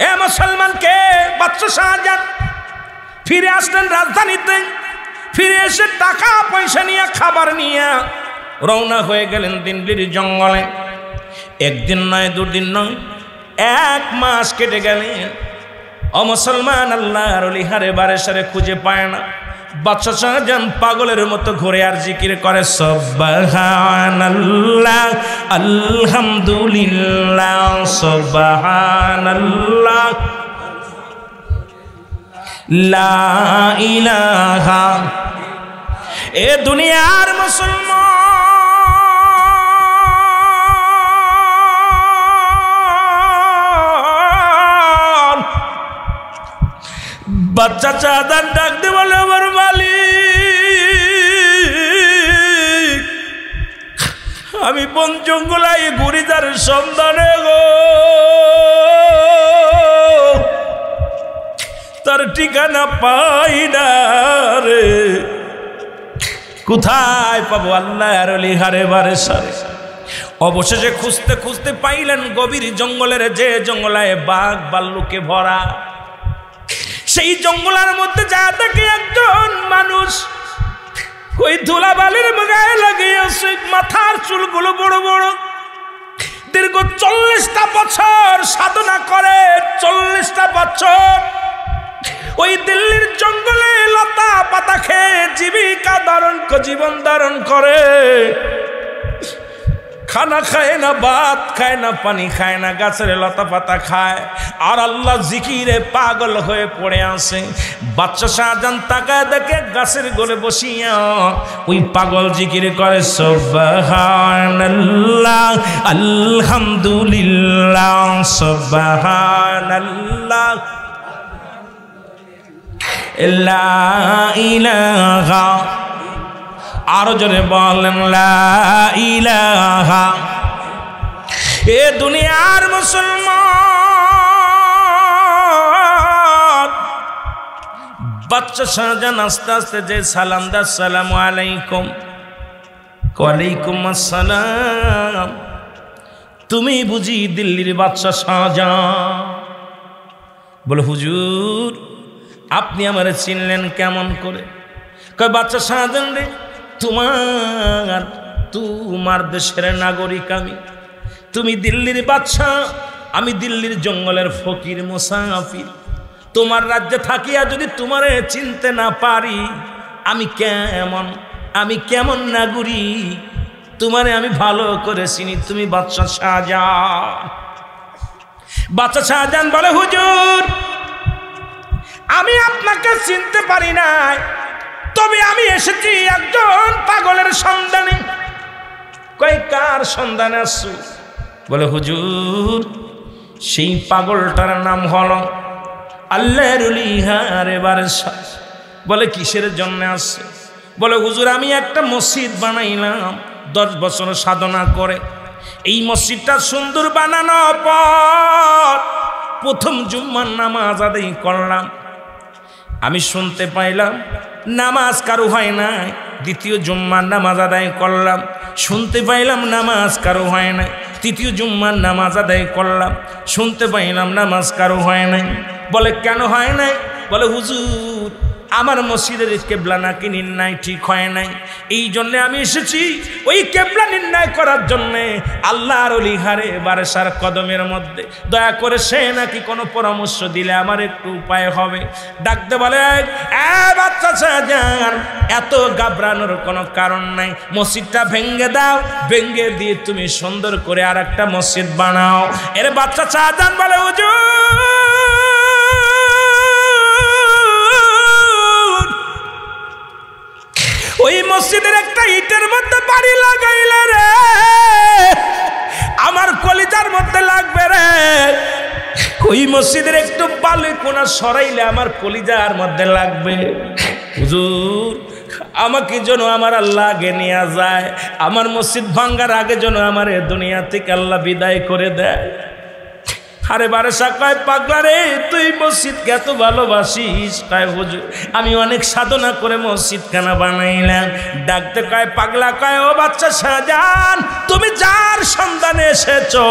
এ মুসলমানকে বাদশা শাহজাহান ফিরে আসলেন রাজধানীতে। ফিরে এসে টাকা পয়সা নিয়ে খাবার নিয়ে রওনা হয়ে গেলেন দিল্লির জঙ্গলে। একদিন নয়, দুদিন নয়, 1 মাস কেটে গেলেন। ও মুসলমান, আল্লাহর ওলি হারে বারে সারে খুঁজে পায় না। বাদশা শাহজাহান পাগলের মতো ঘুরে আর জিকির করে সুবহানাল্লাহ আলহামদুলিল্লাহ সুবহানাল্লাহ লা ইলাহা। এ দুনিয়ার মুসলমান, বাচ্চা চাঁদান ডাক দিয়ে বলে আমার মালিক, আমি বন জঙ্গলায় ঘুরি তার সন্ধানে গো, তার ঠিকানা পাই না রে, কোথায় পাবো আল্লাহর ওলি হারে বারে সারে। অবশেষে খুঁজতে খুঁজতে পাইলেন গভীর জঙ্গলের যে জঙ্গলায় বাঘ ভাল্লুকে ভরা। সেই জঙ্গলের মধ্যে যা থাকে একজন মানুষ, ওই ধুলাবালির গায়ে লাগিয়েছে, মাথার চুলগুলো বড় বড়, দীর্ঘ 40টা বছর সাধনা করে, 40টা বছর ওই দিল্লির জঙ্গলে লতা পাতা খেয়ে জীবিকা জীবন ধারণ করে। খানা খায় না, ভাত খায় না, পানি খায় না, গাছের লতা পাতা খায় আর আল্লাহ জিকিরে পাগল হয়ে পড়ে আসে। বাদশা শাহজাহান তাকায় দেখে গাছের গোলে বসিয়া ওই পাগল জিকির করে সুবহানাল্লাহ আলহামদুলিল্লাহ সুবহানাল্লাহ লা ইলাহা। আরো জোরে বলেন লা ইলাহা। এ দুনিয়ার মুসলমান, বাদশা শাহজাহান আস্তে আস্তে যে সালাম দা, আসসালামু আলাইকুম। ওয়ালাইকুম আসসালাম। তুমি বুঝি দিল্লির বাদশা শাহজাহান? বলে হুজুর আপনি আমারে চিনলেন কেমন করে? কয় বাদশা শাহজাহান রে, তোমার দেশের নাগরিক আমি, তুমি দিল্লির বাদশা, আমি দিল্লির জঙ্গলের ফকির মুসাফির। তোমার রাজ্যে থাকিয়া যদি তোমারে চিনতে না পারি, আমি কেমন নাগরিক? তোমারে আমি ভালো করে চিনি, তুমি বাদশা শাহজাহান। বাদশা শাহজাহান বলে হুজুর আমি আপনাকে চিনতে পারি নাই, তবে আমি এসেছি একজন পাগলের সন্ধানে। কই কার সন্ধানে আসছো? বলে হুজুর সেই পাগলটার নাম হলো আল্লাহর ওলি হারে বারে সারে। বলে কিসের জন্য আসছো? বলে হুজুর আমি একটা মসজিদ বানাইলাম 10 বছর সাধনা করে। এই মসজিদটা সুন্দর বানানোর পর প্রথম জুম্মার নামাজ আদায় করলাম, আমি শুনতে পাইলাম নামাজ কারো হয় নাই। দ্বিতীয় জুম্মার নামাজ আদায় করলাম, শুনতে পাইলাম নামাজ কারো হয় নাই। তৃতীয় জুম্মার নামাজ আদায় করলাম, শুনতে পাইলাম নামাজ কারো হয় নাই। বলে কেন হয় নাই? বলে হুজুর আমার মসজিদের কেবলা নাকি নির্ণয় ঠিক হয় নাই, এই জন্যে আমি এসেছি ওই কেবলা নির্ণয় করার জন্যে আল্লাহর ওলি হারে বারেসার কদমের মধ্যে। দয়া করে সে নাকি কোনো পরামর্শ দিলে আমার একটু উপায় হবে। ডাকতে বলে বাচ্চা শাহজাহান, এত ঘাবড়ানোর কোনো কারণ নাই, মসজিদটা ভেঙ্গে দাও, ভেঙ্গে দিয়ে তুমি সুন্দর করে আর একটা মসজিদ বানাও। এর বাচ্চা শাহজাহান বলে হুজুর ওই মসজিদের একটা ইটের মধ্যে বাড়ি লাগাইলে রে আমার কলিজার মধ্যে লাগবে রে, ওই মসজিদের একটু বালি কোনা সরাইলে আমার কলিজার মধ্যে লাগবে। হুজুর আমাকে যেন আমার আল্লাহ আগে নিয়ে যায়, আমার মসজিদ ভাঙ্গার আগে যেন আমার এ দুনিয়া থেকে আল্লাহ বিদায় করে দেয়। আরে বারেসা কয় পাগলা রে তুই মসজিদকে এত ভালোবাসিস? কয় হুজুর আমি অনেক সাধনা করে মসজিদখানা বানাইলাম। ডাকতে কয় পাগলা, কয় ও বাচ্চা শাহজাহান তুমি যার সন্ধানে এসেছো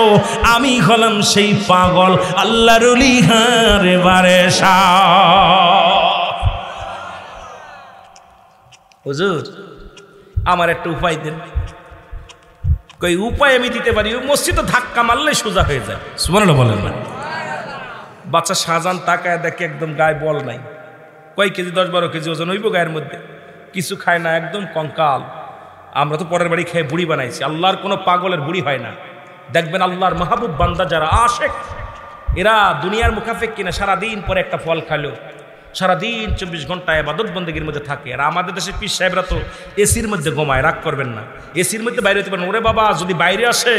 আমি হলাম সেই পাগল আল্লাহর ওলি হারে বারেসা। হুজুর আমার একটা উপায় দেন। কই উপায় আমি দিতে পারি, মসজিদে ধাক্কা মারলে সোজা হয়ে যায়। সুবহানাল্লাহ বলেন না? বাচ্চা শাহজাহান তাকায় দেখে একদম গায়ে বল নাই, কয় কেজি 10-12 কেজি ওজন হইব গায়ের মধ্যে, কিছু খায় না, একদম কঙ্কাল। আমরা তো পরের বাড়ি খেয়ে বুড়ি বানাইছি, আল্লাহর কোনো পাগলের বুড়ি হয় না। দেখবেন আল্লাহর মাহবুব বান্দা যারা আশেক, এরা দুনিয়ার মুখাফেক কিনা সারাদিন পরে একটা ফল খালো, সারাদিন 24 ঘন্টা ইবাদত বন্দেগীর মধ্যে থাকে। আর আমাদের দেশে পীর সাহেবরা তো এসির মধ্যে ঘুমায়, রাগ করবেন না, এসির মধ্যে বাইরে হতে পারেন। ওরে বাবা, যদি বাইরে আসে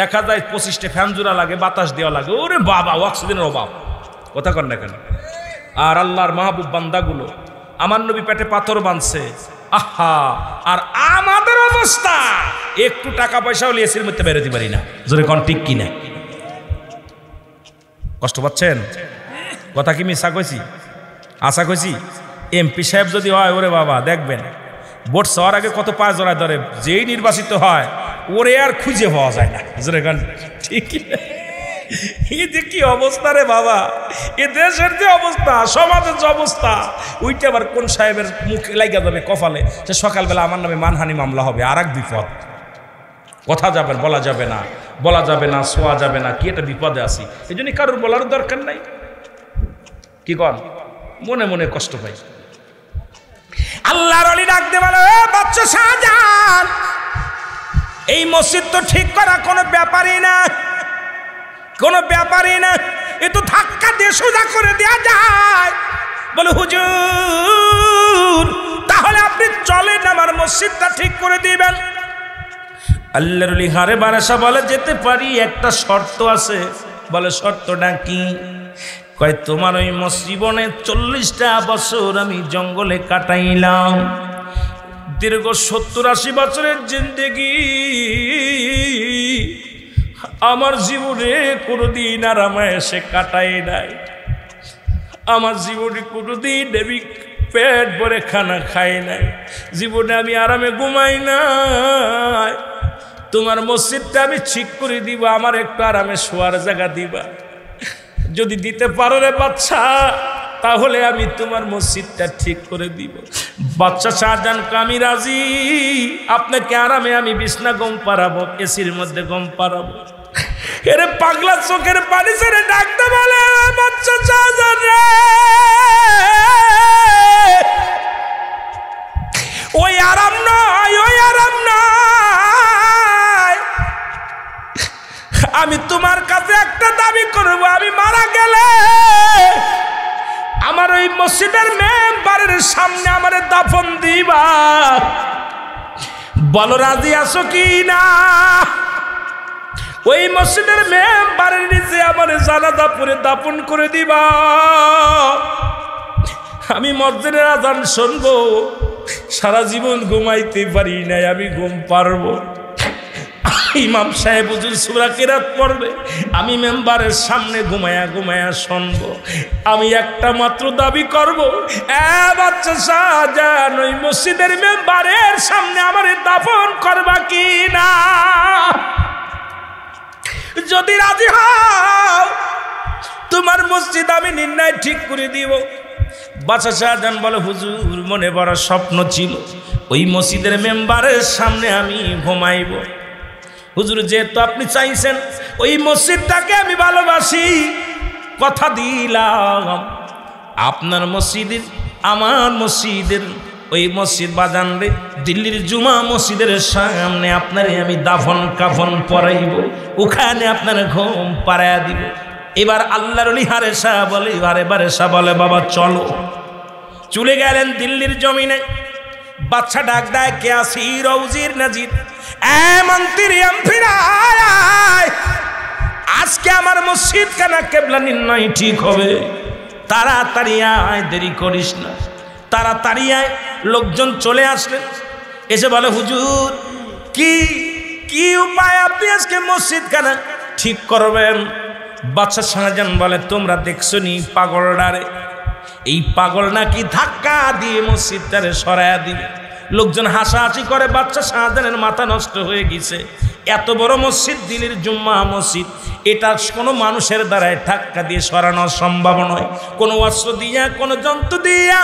দেখা যায় 25টা ফ্যান জোড়া লাগে, বাতাস দেওয়া লাগে, ওরে বাবা অক্সিজেনের অভাব, কথা কন না কেন? আর আল্লাহর মাহবুব বান্দাগুলো, আমার নবী পেটে পাথর বাঁধছে, আহা, আর আমাদের অবস্থা একটু টাকা পয়সা হলে এসির মধ্যে বেরোতে পারি না, জোরে কন ঠিক কিনা? কষ্ট পাচ্ছেন? কথা কি মিশা কইছি? আশা কইছি এমপি সাহেব যদি হয়, ওরে বাবা দেখবেন ভোট চাওয়ার আগে কত পা জড়ায় ধরে, যেই নির্বাচিত হয় ওরে আর খুঁজে পাওয়া যায় না, জোরে কন ঠিক কিনা? এই যে কি অবস্থা রে বাবা, এ দেশের যে অবস্থা, সমাজের যে অবস্থা, ওইটা আবার কোন সাহেবের মুখে লাগিয়া যাবে কপালে, সে সকালবেলা আমার নামে মানহানি মামলা হবে, আর এক বিপদ। কথা যাবেন, বলা যাবে না, বলা যাবে না, শোয়া যাবে না, কি একটা বিপদে আছি। এই জন্য কারোর বলার দরকার নাই, কি কর, মনে মনে কষ্ট পাই। আল্লাহর ওলি ডাকতে বলে, বাচ্চা শাহজাহান, এই মসজিদ তো ঠিক করা কোনো ব্যাপারই না, কোনো ব্যাপারই না, এ তো ধাক্কা দিয়ে সোজা করে দেওয়া যায়। বলে হুজুর, তাহলে আপনি চলেন, আমার মসজিদটা ঠিক করে দিবেন। আল্লাহর ওলি হারে বারাসা বলে, যেতে পারি, একটা শর্ত আছে। বলে শর্তটা কি? কয় তোমার ওই জীবনে 40টা বছর আমি জঙ্গলে কাটাইলাম, দীর্ঘ 70-80 বছরের জিন্দেগি, আমার জীবনে কোনোদিন আরামে এসে কাটাই নাই, আমার জীবনে কোনোদিন আমি পেট ভরে খানা খাই নাই, জীবনে আমি আরামে ঘুমাই নাই। তোমার মসজিদটা আমি ঠিক করে দিব, আমার একটু আরামে শোয়ার জায়গা দিবা, যদি দিতে পারো রে বাচ্চা, তাহলে আমি তোমার মসজিদটা ঠিক করে দিব। বাচ্চা শাহজাহানকে আমি রাজি, আপনাকে আরামে আমি বিছনা গম পারাবো, এসির মধ্যে গম পারাবো। এরে পাগলা চোখের পানি ছেড়ে ডাকতে বলে, বাচ্চা শাহজাহান রে, ওই আরাম নয়, ওই আরাম নয়, আমি তোমার কাছে একটা দাবি করবো, আমি মারা গেলে আমার ওই মসজিদের মেম্বারের সামনে আমার দাফন দিবা। বলো রাজি আছো কি না? ওই মসজিদের মেম্বারের নিচে আমার জানাজা পড়ে দাফন করে দিবা। আমি মসজিদের আজান শুনবো, সারা জীবন ঘুমাইতে পারি নাই, আমি ঘুম পারবো। ইমাম সাহেব হুজুর সূরা কিরাত পড়বে, আমি মেম্বারের সামনে ঘুমায়া ঘুমায়া শুনবো। আমি একটা মাত্র দাবি করবো, বাচ্চা শাহজাহান, ওই মসজিদের মেম্বারের সামনে আমার দাফন করবা কি না? যদি রাজি হও, তোমার মসজিদ আমি নির্ণয় ঠিক করে দিব। বাচ্চা শাহজাহান বলে, হুজুর মনে বড় স্বপ্ন ছিল, ওই মসজিদের মেম্বারের সামনে আমি ঘুমাইব। হুজুর যেহেতু আপনি চাইছেন, ওই মসজিদটাকে আমি ভালোবাসি, কথা দিলাম আপনার মসজিদের, আমার মসজিদের, ওই মসজিদ বাজান রে, দিল্লির জুমা মসজিদের সামনে আপনারে আমি দাফন কাফন পরাইব, ওখানে আপনার ঘুম পাড়াইয়া দিব। এবার আল্লাহর ওলি হারে শাহ বলে, বারে শাহ বলে, বাবা চলো। চলে গেলেন দিল্লির জমিনে। বাচ্চা ডাক দেয়, কে আসি রৌজির নাজির, মন্ত্রী আজকে আমার মসজিদ খানা কেবলা নির্ণয় ঠিক হবে, তাড়াতাড়ি আয়, দেরি করিস না, তাড়াতাড়ি আয়। লোকজন চলে আসলেন, এসে বলে, হুজুর কি কি উপায় আপনি আজকে মসজিদ খানা ঠিক করবেন? বাচ্চা শাহজাহান বলে, তোমরা দেখছো নি পাগলটারে, এই পাগল নাকি ধাক্কা দিয়ে মসজিদটারে সরাইয়া দিবে। লোকজন হাসাহাসি করে, বাচ্চা শাহজাহানের মাথা নষ্ট হয়ে গেছে। এত বড় মসজিদ, দিল্লির জুম্মা মসজিদ, এটা কোনো মানুষের দ্বারাই ধাক্কা দিয়ে সরানো সম্ভব নয়, কোনো অস্ত্র দিয়া, কোনো যন্ত্র দিয়া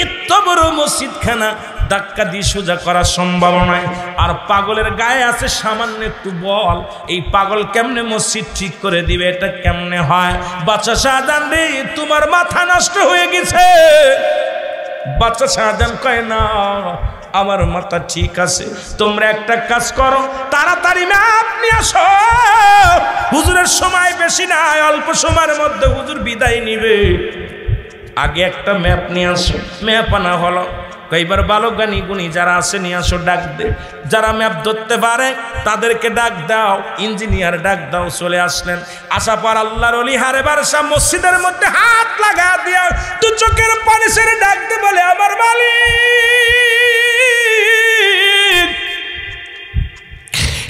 এত বড় মসজিদখানা ধাক্কা দিয়ে সোজা করা সম্ভব নয়। আর পাগলের গায়ে আছে সামান্য একটু বল, এই পাগল কেমনে মসজিদ ঠিক করে দিবে? এটা কেমনে হয়? বাচ্চা শাহজাহান রে, তোমার মাথা নষ্ট হয়ে গেছে। বাচ্চা শাহজাহান কয় না, আমার মাথা ঠিক আছে। তোমরা একটা কাজ করো, তাড়াতাড়ি ম্যাপ নিয়ে আসো। হুজুরের সময় বেশি নাই, অল্প সময়ের মধ্যে হুজুর বিদায় নিবে। আগে একটা ম্যাপ নিয়ে আসো। ম্যাপ আনা হলো। কইবার ভালো জ্ঞানী গুণী যারা আছে নিয়ে আসো, ডাক দে। যারা ম্যাপ ধরতে পারে তাদেরকে ডাক দাও, ইঞ্জিনিয়ার ডাক দাও। চলে আসলেন। আসা পর আল্লাহর ওলি হারে বারসা মসজিদের মধ্যে হাত লাগা দিয়া দু চোখের পানি ছেড়ে ডাক দে, বলে আমার মালিক,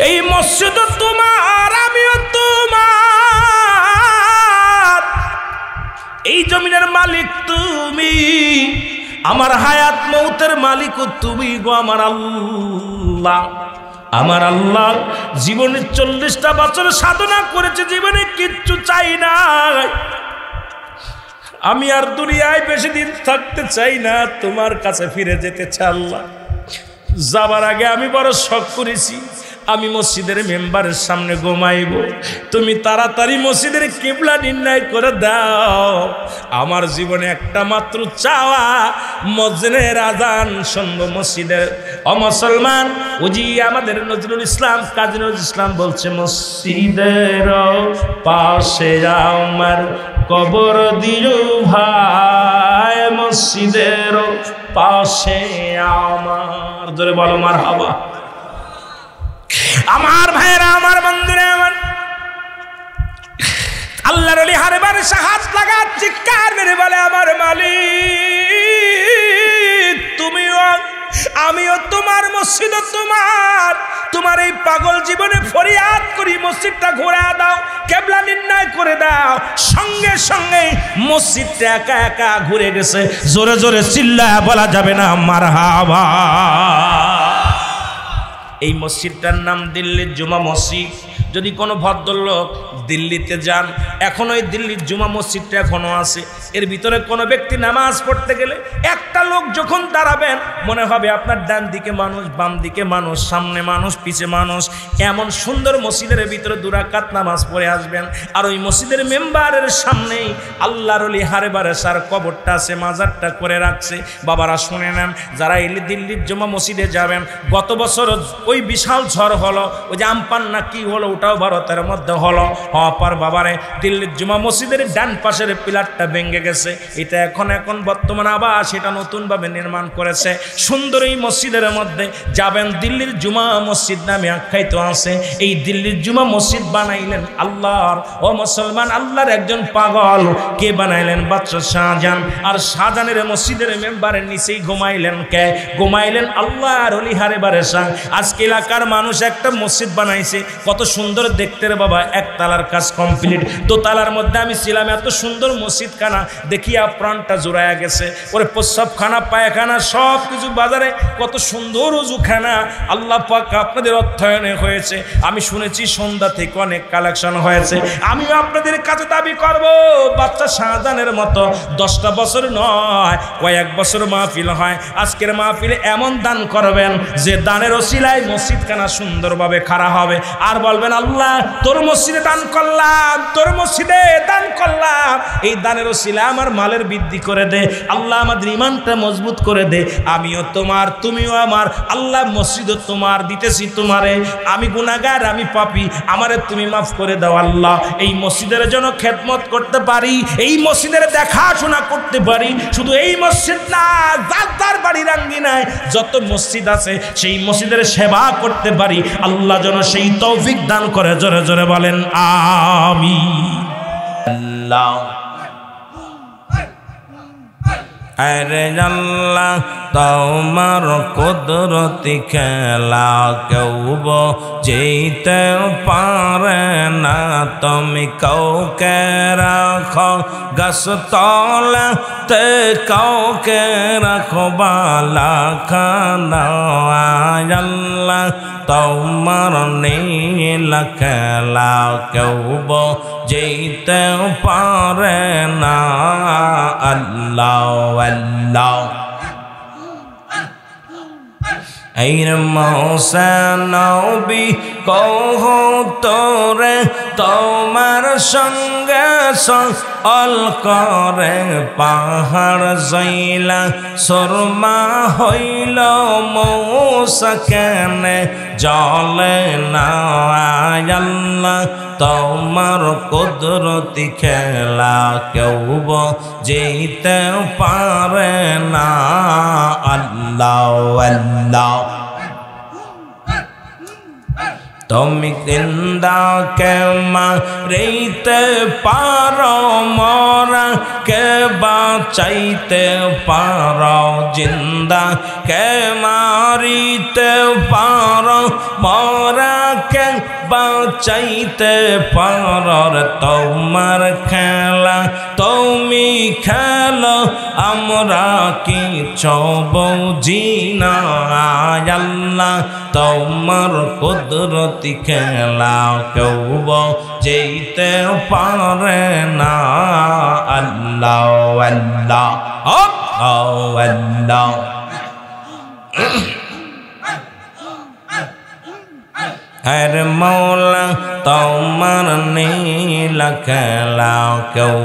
এই মসজিদ তোমার, আমিও তোমার, এই জমিনের মালিক তুমি, আমার হায়াত মৌতের মালিকও তুমি গো আমার আল্লাহ। আমার আল্লাহ জীবনে 40টা বছর সাধনা করেছে, জীবনে কিচ্ছু চাই না। আমি আর দুনিয়ায় বেশি দিন থাকতে চাই না, তোমার কাছে ফিরে যেতে চাই আল্লাহ। যাবার আগে আমি বড় শখ করেছি, আমি মসজিদের মেম্বারের সামনে ঘুমাইব, তুমি তাড়াতাড়ি মসজিদের কিবলা নির্ণয় করে দাও। আমার জীবনে একটা মাত্র চাওয়া, মসজিদের আজান শুনব মসজিদের। মুসলমান ওজি আমাদের নজরুল ইসলাম, কাজী নজরুল ইসলাম বলছে, মসজিদের পাশে আমার কবর দিও ভাই, মসজিদের পাশে আমার। জোরে বলো মারহাবা। আমার ভাইরা, আমার বন্ধুরা, আমার আল্লাহর ওলি হারে বারসা হাত লাগা চিৎকার মেরে বলে, আমার মালিক তুমিও, আমিও তোমার, মসজিদও তোমার। তোমার এই পাগল জীবনে ফরিয়াদ করি, মসজিদটা ঘোরা দাও, কেবলা নির্ণয় করে দাও। সঙ্গে সঙ্গে মসজিদটা একা একা ঘুরে গেছে। জোরে জোরে চিল্লায় বলা যাবে না মারহাবা। এই মসজিদটার নাম দিল্লির জুমা মসজিদ। যদি কোনো ভদ্রলোক দিল্লিতে যান, এখনো এই দিল্লির জুমা মসজিদটা এখনো আছে। এর ভিতরে কোনো ব্যক্তি নামাজ পড়তে গেলে একটা লোক যখন দাঁড়াবেন, মনে হবে আপনার ডান দিকে মানুষ, বাম দিকে মানুষ, সামনে মানুষ, পিছে মানুষ। এমন সুন্দর মসজিদের ভিতরে 2 রাকাত নামাজ পড়ে আসবেন। আর ওই মসজিদের মেম্বারের সামনেই আল্লাহর ওলি হারে বারসার কবরটা আছে, মাজারটা করে রাখছে। বাবারা শুনে নেন, যারা এই দিল্লির জুমা মসজিদে যাবেন, গত বছর ওই বিশাল ঝড় হলো, ওই যে আমপান না কি হলো, ওটাও ভারতের মধ্যে হলো। হওয়ার পর বাবারে দিল্লির জুমা মসজিদের ডান পাশের পিলারটা ভেঙে গেছে। এটা এখন বর্তমানে আবার সেটা নতুনভাবে নির্মাণ করেছে। সুন্দর এই মসজিদের মধ্যে যাবেন, দিল্লির জুমা মসজিদ নামে আখ্যায়িত আছে। এই দিল্লির জুমা মসজিদ বানাইলেন আল্লাহর, ও মুসলমান, আল্লাহর একজন পাগল। কে বানাইলেন? বাদশা শাহজাহান। আর শাহজাহানের মসজিদের মেম্বারের নিচেই ঘুমাইলেন কে? ঘুমাইলেন আল্লাহর ওলি হারে বারসা। আজকে এলাকার মানুষ একটা মসজিদ বানাইছে, কত সুন্দর দেখতে রে বাবা। 1 তালার কাজ কমপ্লিট, 2 তালার মধ্যে আমি ছিলাম। এত সুন্দর মসজিদখানা দেখিয়া প্রাণটা জোড়ায়া গেছে। ওরে প্রস্রাবখানা, পায়খানা সব কিছু বাজারে, কত সুন্দর উজুখানা আল্লাহ পাক আপনাদের অর্থায়নে হয়েছে। আমি শুনেছি সন্ধ্যা থেকে অনেক কালেকশন হয়েছে। আমিও আপনাদের কাছে দাবি করব, বাচ্চা শাহজাহানের মতো 10টা বছর নয়, কয়েক বছর মাহফিল হয়। আজকের মাহফিলে এমন দান করবেন যে দানের ওসিলায় মসজিদখানা সুন্দরভাবে খাড়া হবে। আর বলবেন, আল্লাহ তোর মসজিদে দান করলাম, তোর মসজিদে দান করলাম, এই দানের ওসিলায় আমার মালের বৃদ্ধি করে দে আল্লাহ, আমাদের ইমানটা মজবুত করে দে। আমিও তোমার, তুমিও আমার। আল্লাহ মসজিদও তোমার, দিতেছি তোমারে। আমি গুনাহগার, আমি পাপী, আমারে তুমি মাফ করে দাও আল্লাহ। এই মসজিদের জন্য খেদমত করতে পারি, এই মসজিদের দেখাশোনা করতে পারি। শুধু এই মসজিদ না, যার বাড়ির আঙ্গিনায় যত মসজিদ আছে সেই মসজিদের সেবা করতে পারি। আল্লাহ যেন সেই তৌফিক দান করে। জোরে জোরে বলেন আমিন। আল্লাহ আরে আল্লাহ তোমার কুদরতি খেলা কেউ যেতে পারে না। তুমি কাউকে রাখো গাছ তলাতে, কাউকে রাখো বালা খানা। আল্লাহ তোমার নীলা খেলা কেউ যেতে পারে না। আল্লাহ আল্লাহ Air Musa Nabi kohotore tomar sange al kore pahar zaila surma hoilo Musa kene jale na Allah তোমার কুদরতি খেলা কেউ যেতে পারে না আল্লাহ আল্লাহ তুমি জিন্দা কে মারিতে পারো মরা কে বাঁচাইতে পারো জিন্দা কে মারিতে পারো মরা কে বাঁচাইতে পারো তোমার খেলা তুমি খেলো আমরা কিছু বুঝি না আল্লাহ তোমার কুদরতি খেলা কেউ যেতে পারে না আল্লাহ আল্লাহ আল্লাহ हर मौला তোমার নীলা খেলা কেউ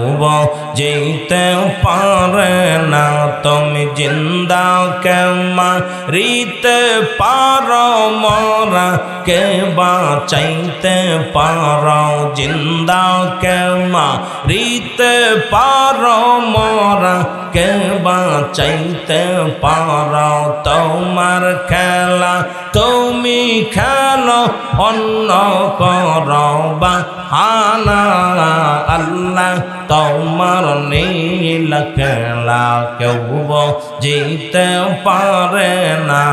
যেতে পারে না তুমি জিন্দা কে মারিতে পারো মরা কে বাঁচাইতে পারো জিন্দা কে মারিতে পারো মরা কে বাঁচাইতে পারো তোমার খেলা তুমি খেলো অন্য করবা হানা আল্লাহ তোমার নীলা খেলা কেউ যেতে পারে না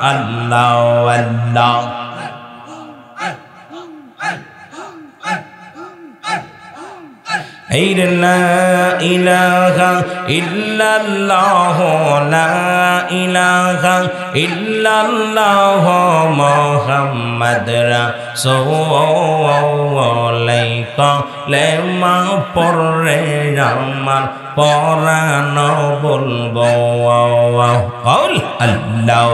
আল্লাহ আল্লাহ লা ইলাহা ইল্লাল্লাহ লা ইলাহা ইল্লাল্লাহ মুহাম্মদ রাসূলুল্লাহ কালেমা পড়ে আমার পরাণ বলবো আল্লাহ আল্লাহ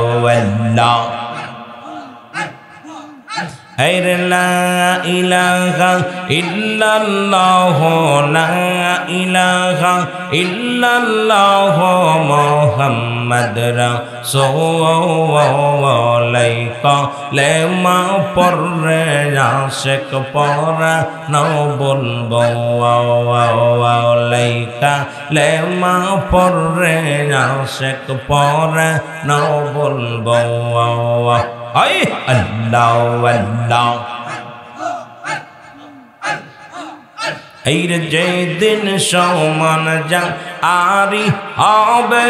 লা ইলাহা ইল্লাল্লাহ লা ইলাহা ইল্লাল্লাহ মুহাম্মদ রাসূলুল্লাহ কালেমা পড়ে আশিক পরাণ বলবো কালেমা পড়ে আশিক পরাণ বলবো আয় আল্লাহ আল্লাহ এই যেদিন সমান যা আরি হবে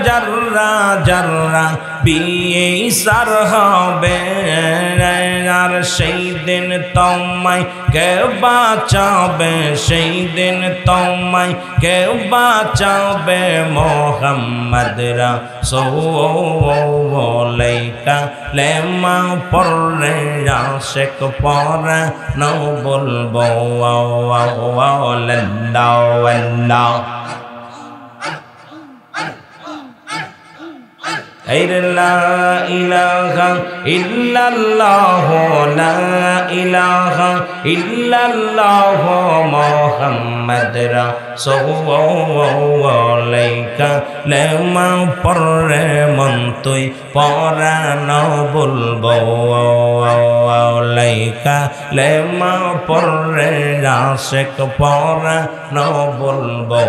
জাররা জাররা বিয়ে সার হবে আর সেই দিন তোমায় কে বাঁচাবে সেই দিন তোমায় কে বাঁচাবে মুহাম্মদ রাসূলুল্লাহ কালেমা পড়ে আশিক পরাণ বলবো আল্লাহ আল্লাহ লা ইলাহা ইল্লাল্লাহ লা ইলাহা ইল্লাল্লাহ মুহাম্মদ রাসূলুল্লাহ কালেমা পড়ে মন তুই পরাণ বলবো কালেমা পড়ে আশিক পরাণ বলবো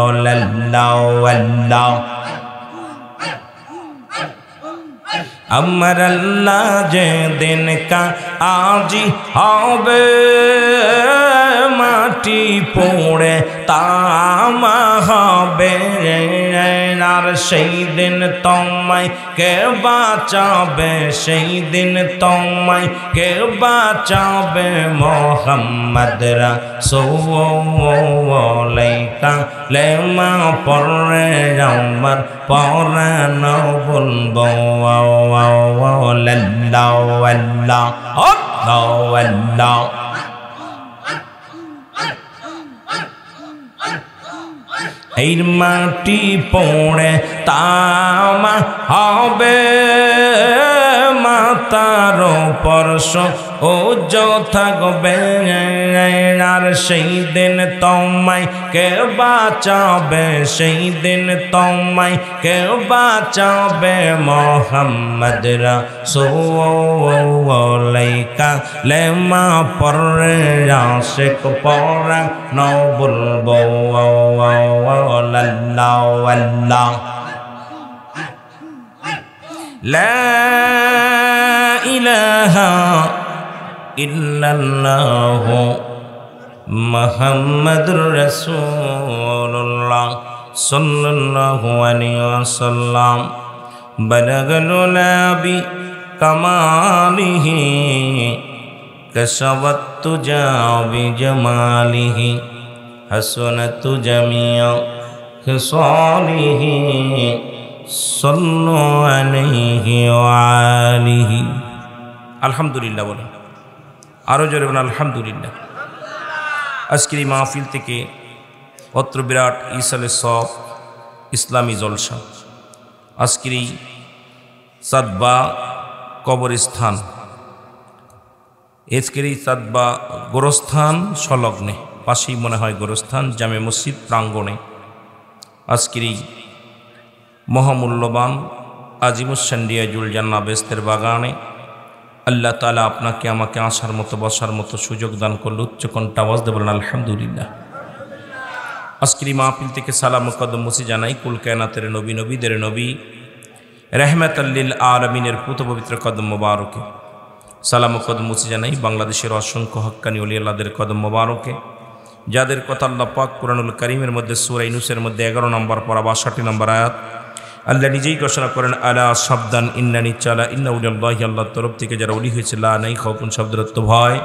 আল্লাহ আল্লাহ আমার আল্লাহ যে দিন কা আজি হবে মাটি পড়ে তামা হবে আর সেই দিন তোমায় কে বাঁচাবে সেই দিন তোমায় কে বাঁচাবে মুহাম্মদ রাসূলুল্লাহ কালেমা পড়ে আমার পরাণ বলবো আল্লাহ আল্লাহ আল্লাহ এই মাটি পড়ে তামা হবে মাতার পরশ ও থাকবে আর সেই দিন তোমায় কে বাঁচাবে সেই দিন তোমায় কে বাঁচাবে মোহাম্মদ রাসূলাইকা লেমা পড়ে আশিক পড়া নও বলবো আল্লাহ লা ইলাহা ইল্লাল্লাহ মুহাম্মাদুর রাসূলুল্লাহ সাল্লাল্লাহু আলাইহি ওয়াসাল্লাম বালাগাল নাবি কামালিহি কাশাওয়াত জাবি জামালিহি হাসানাত জামিয়া খিসালিহি সাল্লু আলাইহি ওয়া আলিহি। আলহামদুলিল্লাহ বলেন, আরো জোরে বলেন আলহামদুলিল্লাহ। আজকের এই মাহফিল থেকে অত্র বিরাট ইসালে সব ইসলামী জলসা, আজকের এই সাদবা কবরস্থান, আজকের এই সাদবা গোরস্থান সংলগ্নে, পাশেই মনে হয় গোরস্থান, জামে মসজিদ প্রাঙ্গণে আজকের এই মহামূল্যবান আজিমুসান্ডিয়াজুল জান্নাহ বেস্তের বাগানে আল্লাহ তাআলা আপনাকে আমাকে আসার মতো বসার মতো সুযোগ দান করল। উচ্চ কণ্ঠে আওয়াজ দিয়ে বলেন আলহামদুলিল্লাহ। আজকের এই মাহফিল থেকে সালাম মুকদ্দম মুসি জানাই কুল কায়নাতের নবী, নবীদের নবী, রাহমাতাল লিল আলামিনের পুত পবিত্র কদম মোবারকে। সালাম মুকদ্দম মুসি জানাই বাংলাদেশের অসংখ্য হক্কানি ওলি আল্লাহদের কদম মোবারকে, যাদের কথা আল্লাহ পাক কুরআনুল কারীমের মধ্যে সূরা ইউনূসের মধ্যে 11 নম্বর পারা 62 নম্বর আয়াত আল্লাহ নিজেই ঘোষণা করেন, আলা সাবধান ইন্নানি চালা ইন্না উলিয়াল্লাহি, আল্লাহর তরফ থেকে যারা ওলি হয়েছে, লা নাই খাউফুন শব্দের অর্থ ভয়,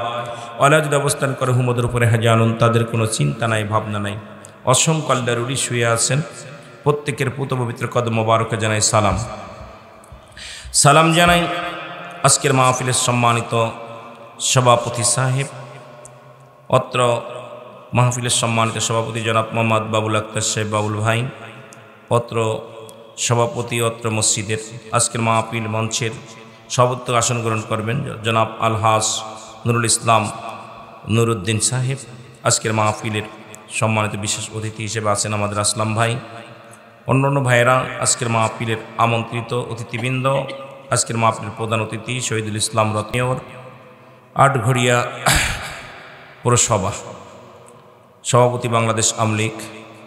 আল্লাহ যদি অবস্থান করে হুমদের উপরে হাজানুন, তাদের কোনো চিন্তা নাই ভাবনা নাই। অসংখ্য আল্লাহর ওলি শুয়ে আছেন, প্রত্যেকের পুত পবিত্র কদম মোবারকে জানাই সালাম। সালাম জানাই আজকের মাহফিলের সম্মানিত সভাপতি সাহেব, অত্র মাহফিলের সম্মানিত সভাপতি জনাব মোহাম্মদ বাবুল আক্তার সাহেব বাবুল ভাই, অত্র সভাপতি অত্র মসজিদের আজকের মাহফিল মঞ্চের সভাপতি আসন গ্রহণ করবেন জনাব আলহাজ নুরুল ইসলাম নুরুদ্দিন সাহেব। আজকের মাহফিলের সম্মানিত বিশেষ অতিথি হিসেবে আছেন আমাদের আসলাম ভাই, অন্যান্য ভাইয়েরা, আজকের মাহফিলের আমন্ত্রিত অতিথিবৃন্দ, আজকের মাহফিলের প্রধান অতিথি শহীদুল ইসলাম রত্নেওর আটঘরিয়া পৌরসভা সভাপতি, বাংলাদেশ আওয়ামী লীগ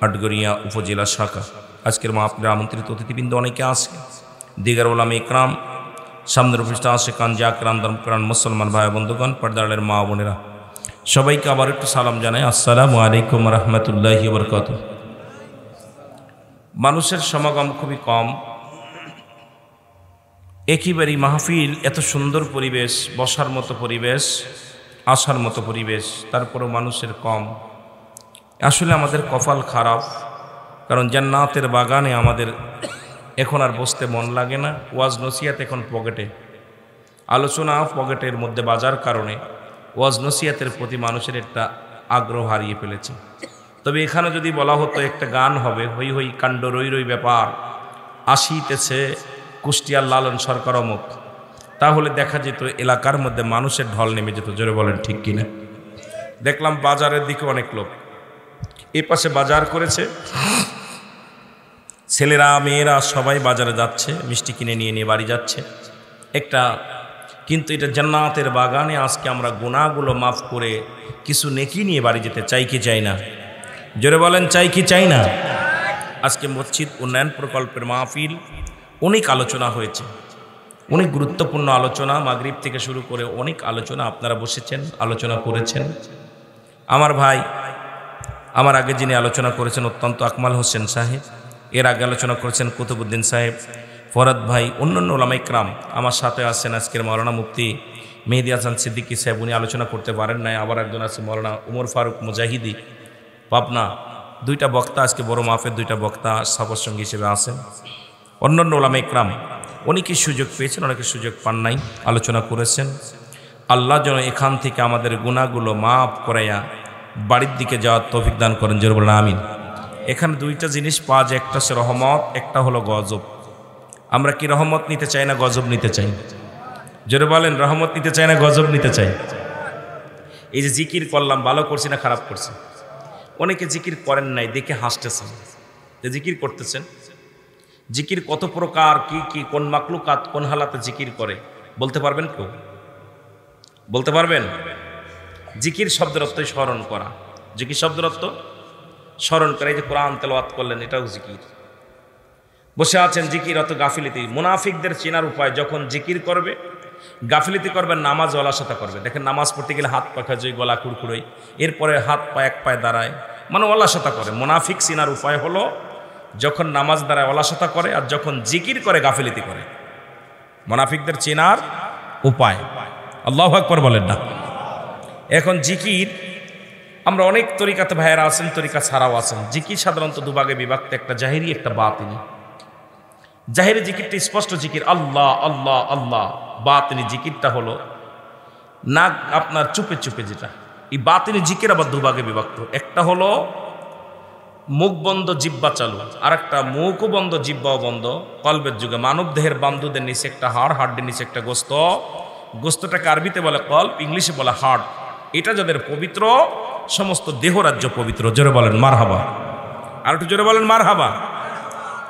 আটঘরিয়া উপজেলা শাখা। আজকের মাহফিলের আমন্ত্রিত অতিথিবৃন্দ অনেকে আছে, দিগার ওলামা ইকরাম, সামনের উপস্থিত আছে কাঞ্জা আকরাম ধর্মপ্রাণ মুসলমান ভাই বন্ধুগণ, পর্দারের মা বোনেরা, সবাইকে আবার একটু সালাম জানাই, আসসালামু আলাইকুম রহমতুল্লাহি ওয়া বারাকাতুহু। মানুষের সমাগম খুবই কম, একেবারেই মাহফিল, এত সুন্দর পরিবেশ, বসার মতো পরিবেশ, আসার মতো পরিবেশ, তারপরেও মানুষের কম। আসলে আমাদের কপাল খারাপ, কারণ জান্নাতের বাগানে আমাদের এখন আর বসতে মন লাগে না। ওয়াজ নসিহাত এখন পকেটে, আলোচনা পকেটের মধ্যে বাজার কারণে ওয়াজ নসিহাতের প্রতি মানুষের একটা আগ্রহ হারিয়ে ফেলেছে। তবে এখানে যদি বলা হতো একটা গান হবে, হই হই কাণ্ড রই রই ব্যাপার আসিতেছে কুষ্টিয়ার লালন সরকার অমুক, তাহলে দেখা যেত এলাকার মধ্যে মানুষের ঢল নেমে যেত। জোরে বলেন ঠিক কিনা? দেখলাম বাজারের দিকে অনেক লোক, এ পাশে বাজার করেছে, ছেলেরা মেয়েরা সবাই বাজারে যাচ্ছে, মিষ্টি কিনে নিয়ে নিয়ে বাড়ি যাচ্ছে একটা। কিন্তু এটা জান্নাতের বাগানে, আজকে আমরা গুনাহগুলো মাফ করে কিছু নেকি নিয়ে বাড়ি যেতে চাই কি চাই না? জোরে বলেন চাই কি চাই না? আজকে মসজিদ উন্নয়ন প্রকল্পের মাহফিল, অনেক আলোচনা হয়েছে, অনেক গুরুত্বপূর্ণ আলোচনা, মাগরিব থেকে শুরু করে অনেক আলোচনা আপনারা বসেছেন, আলোচনা করেছেন। আমার ভাই, আমার আগে যিনি আলোচনা করেছেন অত্যন্ত আকমাল হোসেন সাহেব, এর আগে আলোচনা করেছেন কুতুবউদ্দিন সাহেব, ফরাদ ভাই, অন্যান্য ওলামা ইকরাম আমার সাথে আছেন। আজকের মাওলানা মুফতি মেহেদি হাসান সিদ্দিকী সাহেব, উনি আলোচনা করতে পারেন নাই। আবার একজন আছে মাওলানা উমর ফারুক মুজাহিদি পাবনা। দুইটা বক্তা আজকে বড় মাহফিল, দুইটা বক্তা সফর সঙ্গী হিসেবে আছেন। অন্যান্য ওলামা ইকরাম অনেকেই সুযোগ পেয়েছেন, অনেকে সুযোগ পান নাই, আলোচনা করেছেন। আল্লাহ যেন এখান থেকে আমাদের গুনাহগুলো মাফ করাইয়া বাড়ির দিকে যাওয়ার তৌফিক দান করেন। জোরে বলেন আমিন। এখানে দুইটা জিনিস পাওয়া যায়, একটা হচ্ছে রহমত, একটা হলো গজব। আমরা কি রহমত নিতে চাই না গজব নিতে চাই? জোরে বলেন, রহমত নিতে চাই না গজব নিতে চাই? এই যে জিকির করলাম, ভালো করছি না খারাপ করছি? অনেকে জিকির করেন নাই, দেখে হাসতেছেন যে জিকির করতেছেন। জিকির কত প্রকার, কি কি, কোন মাকলুকাত কোন হালাতে জিকির করে বলতে পারবেন কেউ? বলতে পারবেন? জিকির শব্দের অর্থ স্মরণ করা। জিকির শব্দের অর্থ স্মরণ করা। এই যে কোরআন তেলাওয়াত করলেন, এটাও জিকির। বসে আছেন, জিকির অত গাফিলিতি। মুনাফিকদের চেনার উপায়, যখন জিকির করবে গাফিলিতি করবে, নামাজ অলসতা করবে। দেখেন নামাজ পড়তে গেলে হাত পা খাজই, গলা কুড়কুড়োই, এরপরে হাত পা এক পায়ে দাঁড়ায়, মানে অলসতা করে। মুনাফিক চেনার উপায় হলো যখন নামাজ দাঁড়ায় অলসতা করে, আর যখন জিকির করে গাফিলিতি করে। মুনাফিকদের চেনার উপায়। আল্লাহু আকবার বলেন না। এখন জিকির আমরা অনেক তরিকাতে ভাইয়েরা আছেন, তরিকা ছাড়াও আছেন। জিকির সাধারণত দুভাগে বিভক্ত, একটা জাহিরি একটা বাতিনি। জাহিরি জিকিরটা স্পষ্ট জিকির, আল্লাহ আল্লাহ আল্লাহ। বাতিনি জিকিরটা হলো না আপনার চুপে চুপে যেটা। এই বাতিনি জিকির আবার দুভাগে বিভক্ত, একটা হলো মুখ বন্ধ জিব্বা চালু, আর একটা মুখও বন্ধ জিব্বাও বন্ধ। কলবের যুগে মানব দেহের বান্ধুদের নিচে একটা হাড়, হাড়ের নিচে একটা গোস্ত, গোস্তটাকে আরবিতে বলে কল্প, ইংলিশে বলে হার্ট। এটা যাদের পবিত্র, সমস্ত দেহরাজ্য পবিত্র। জোরে বলেন মারহাবা। আর একটু জোরে বলেন মারহাবা।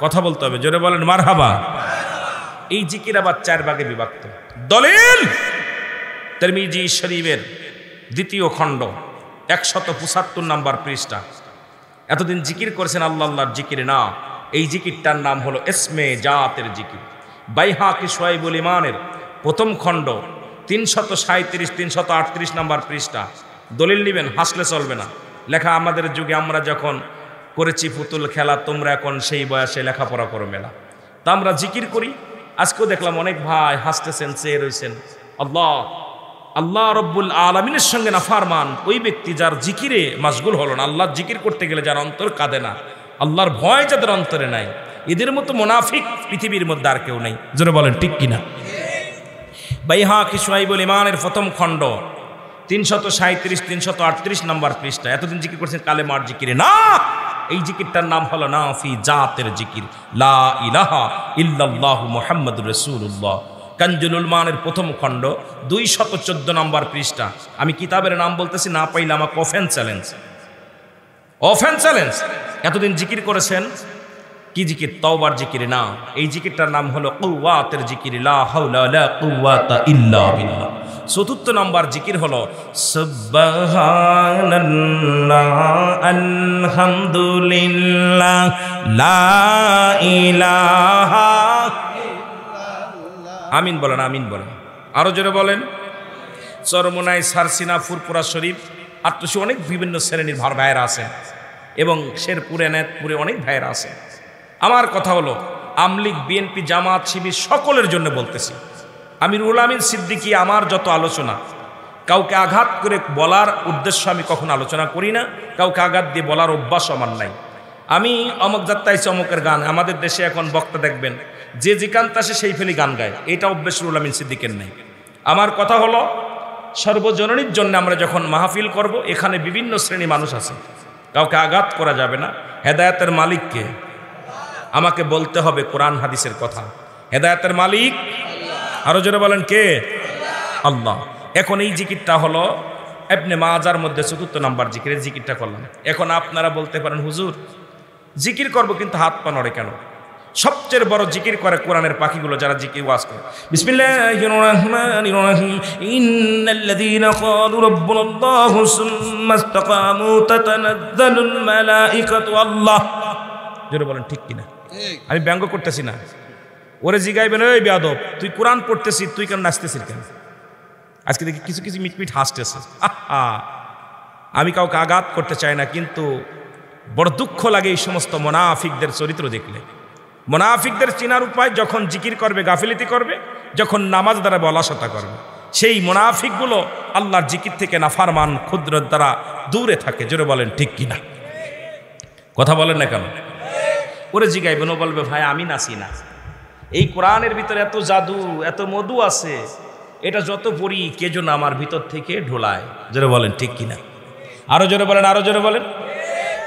কথা বলতে হবে, জোরে বলেন মারহাবা। এই জিকির আবার চার ভাগে বিভক্ত। দলিল তিরমিজি শরীফের 2য় খণ্ড 175 নম্বর পৃষ্ঠা। এতদিন জিকির করেছেন আল্লাহ আল্লাহর জিকির না, এই জিকিরটার নাম হলো ইসমে জাতের জিকির। বাইহাকি শুআইবুল ঈমানের 1ম খণ্ড 337 338 নম্বর পৃষ্ঠা। দলিল নেবেন, হাসলে চলবে না। লেখা আমাদের যুগে আমরা যখন করেছি পুতুল খেলা, তোমরা এখন সেই বয়সে লেখাপড়া করো মেলা। তা আমরা জিকির করি। আজকেও দেখলাম অনেক ভাই হাসতেছেন, চেয়ে রয়েছেন। আল্লাহ আল্লাহ রব্বুল আলামিনের সঙ্গে নাফরমান ওই ব্যক্তি যার জিকিরে মাশগুল হলো না। আল্লাহর জিকির করতে গেলে যার অন্তর কাঁদে না, আল্লাহর ভয় যাদের অন্তরে নাই, এদের মতো মুনাফিক পৃথিবীর মধ্যে আর কেউ নেই। জোরে বলেন ঠিক কিনা? বাইহাকি শুআইবুল ঈমানের 1ম খণ্ড 337 338 নম্বর পৃষ্ঠা। এতদিন জিকির করছেন কালেমার জিকিরে না, এই জিকিরটার নাম হলো নাফি জাতের জিকির, লা ইলাহা ইল্লাল্লাহু মুহাম্মাদুর রাসূলুল্লাহ। কানজুল উলমানের 1ম খণ্ড 214 নম্বর পৃষ্ঠা। আমি কিতাবের নাম বলতেছি, না পাইলে আমাকে ওফেন চ্যালেঞ্জ, ওফেন চ্যালেঞ্জ। এতদিন জিকির করেছেন কি জিকির? তওবার জিকির না, এই জিকিরটার নাম হলো কুওয়াতের জিকির, লা হাওলা ওয়ালা কুওয়াতা ইল্লা বিল্লাহ। 4র্থ নম্বর জিকির হলো সুবহানাল্লাহ আলহামদুলিল্লাহ লা ইলাহা ইল্লাল্লাহ। আমিন বলেন, আমিন বলেন, আরো জোরে বলেন। চরমোনাই, সারসিনা, ফুরপুরা শরীফ, আত্মসী অনেক বিভিন্ন শ্রেণীর ভাইয়েরা আছেন, এবং শেরপুরে, নেতপুরে অনেক ভাইয়েরা আছেন। আমার কথা হলো আমলিগ, বিএনপি, জামাত, শিবির সকলের জন্য বলতেছি, আমিরুল আমিন সিদ্দিকী আমার যত আলোচনা, কাউকে আঘাত করে বলার উদ্দেশ্য আমি কখনো আলোচনা করি না, কাউকে আঘাত দিয়ে বলার অভ্যাস আমার নাই। আমি অমুক যাত্রায় চমকের গান, আমাদের দেশে এখন বক্তা দেখবেন যে যেকান্ত আসে সেই ফেলি গান গায়, এটা অভ্যাস রুল আমিন সিদ্দিকের নেই। আমার কথা হলো সর্বজননীর জন্য আমরা যখন মাহফিল করব, এখানে বিভিন্ন শ্রেণী মানুষ আছে, কাউকে আঘাত করা যাবে না। হেদায়েতের মালিককে আমাকে বলতে হবে কোরআন হাদিসের কথা। হেদায়েতের মালিক আরো জোরে বলেন কে? আল্লাহ। এখন এই জিকিরটা হলো ইবনে মাজার মধ্যে 4র্থ নম্বর জিকির, এই জিকিরটা করলাম। এখন আপনারা বলতে পারেন হুজুর জিকির করব কিন্তু হাত পা নড়ে কেন? সবচেয়ে বড় জিকির করে কোরআনের পাখিগুলো, যারা জিকির ওয়াজ করে। বিসমিল্লাহির রহমানির রহিম, ইন্নাল্লাযীনা ক্বালু রাব্বুনাল্লাহু সুম্মা ইসতাকামু তাতানাজ্জালুল মালাঈকাতু আল্লাহ। জোরে বলেন ঠিক কিনা? আমি ব্যঙ্গ করতেছি না। ওরে জিগাইবেন, ওই বেয়াদব তুই কোরআন পড়তেছিস, তুই কেন নাচতেছিস কেন? আজকে দেখি কিছু কিছু মিটমিট হাসতেছে। আমি কাউকে আঘাত করতে চাই না, কিন্তু বড় দুঃখ লাগে এই সমস্ত মুনাফিকদের চরিত্র দেখলে। মুনাফিকদের চেনার উপায়, যখন জিকির করবে গাফিলতি করবে, যখন নামাজ দ্বারা অলসতা করবে। সেই মুনাফিকগুলো আল্লাহর জিকির থেকে নাফরমান, ক্ষুদ্র দ্বারা দূরে থাকে। জোরে বলেন ঠিক কিনা? কথা বলেন না কেন? ওরে জিগাইবেন, ও বলবে ভাই আমি নাচি না, এই কোরআনের ভিতরে এত জাদু, এত মধু আছে, এটা যত পড়ি কে যেন আমার ভিতর থেকে ঢোলায়। জোরে বলেন ঠিক কিনা? আরো জোরে বলেন, আরো জোরে বলেন।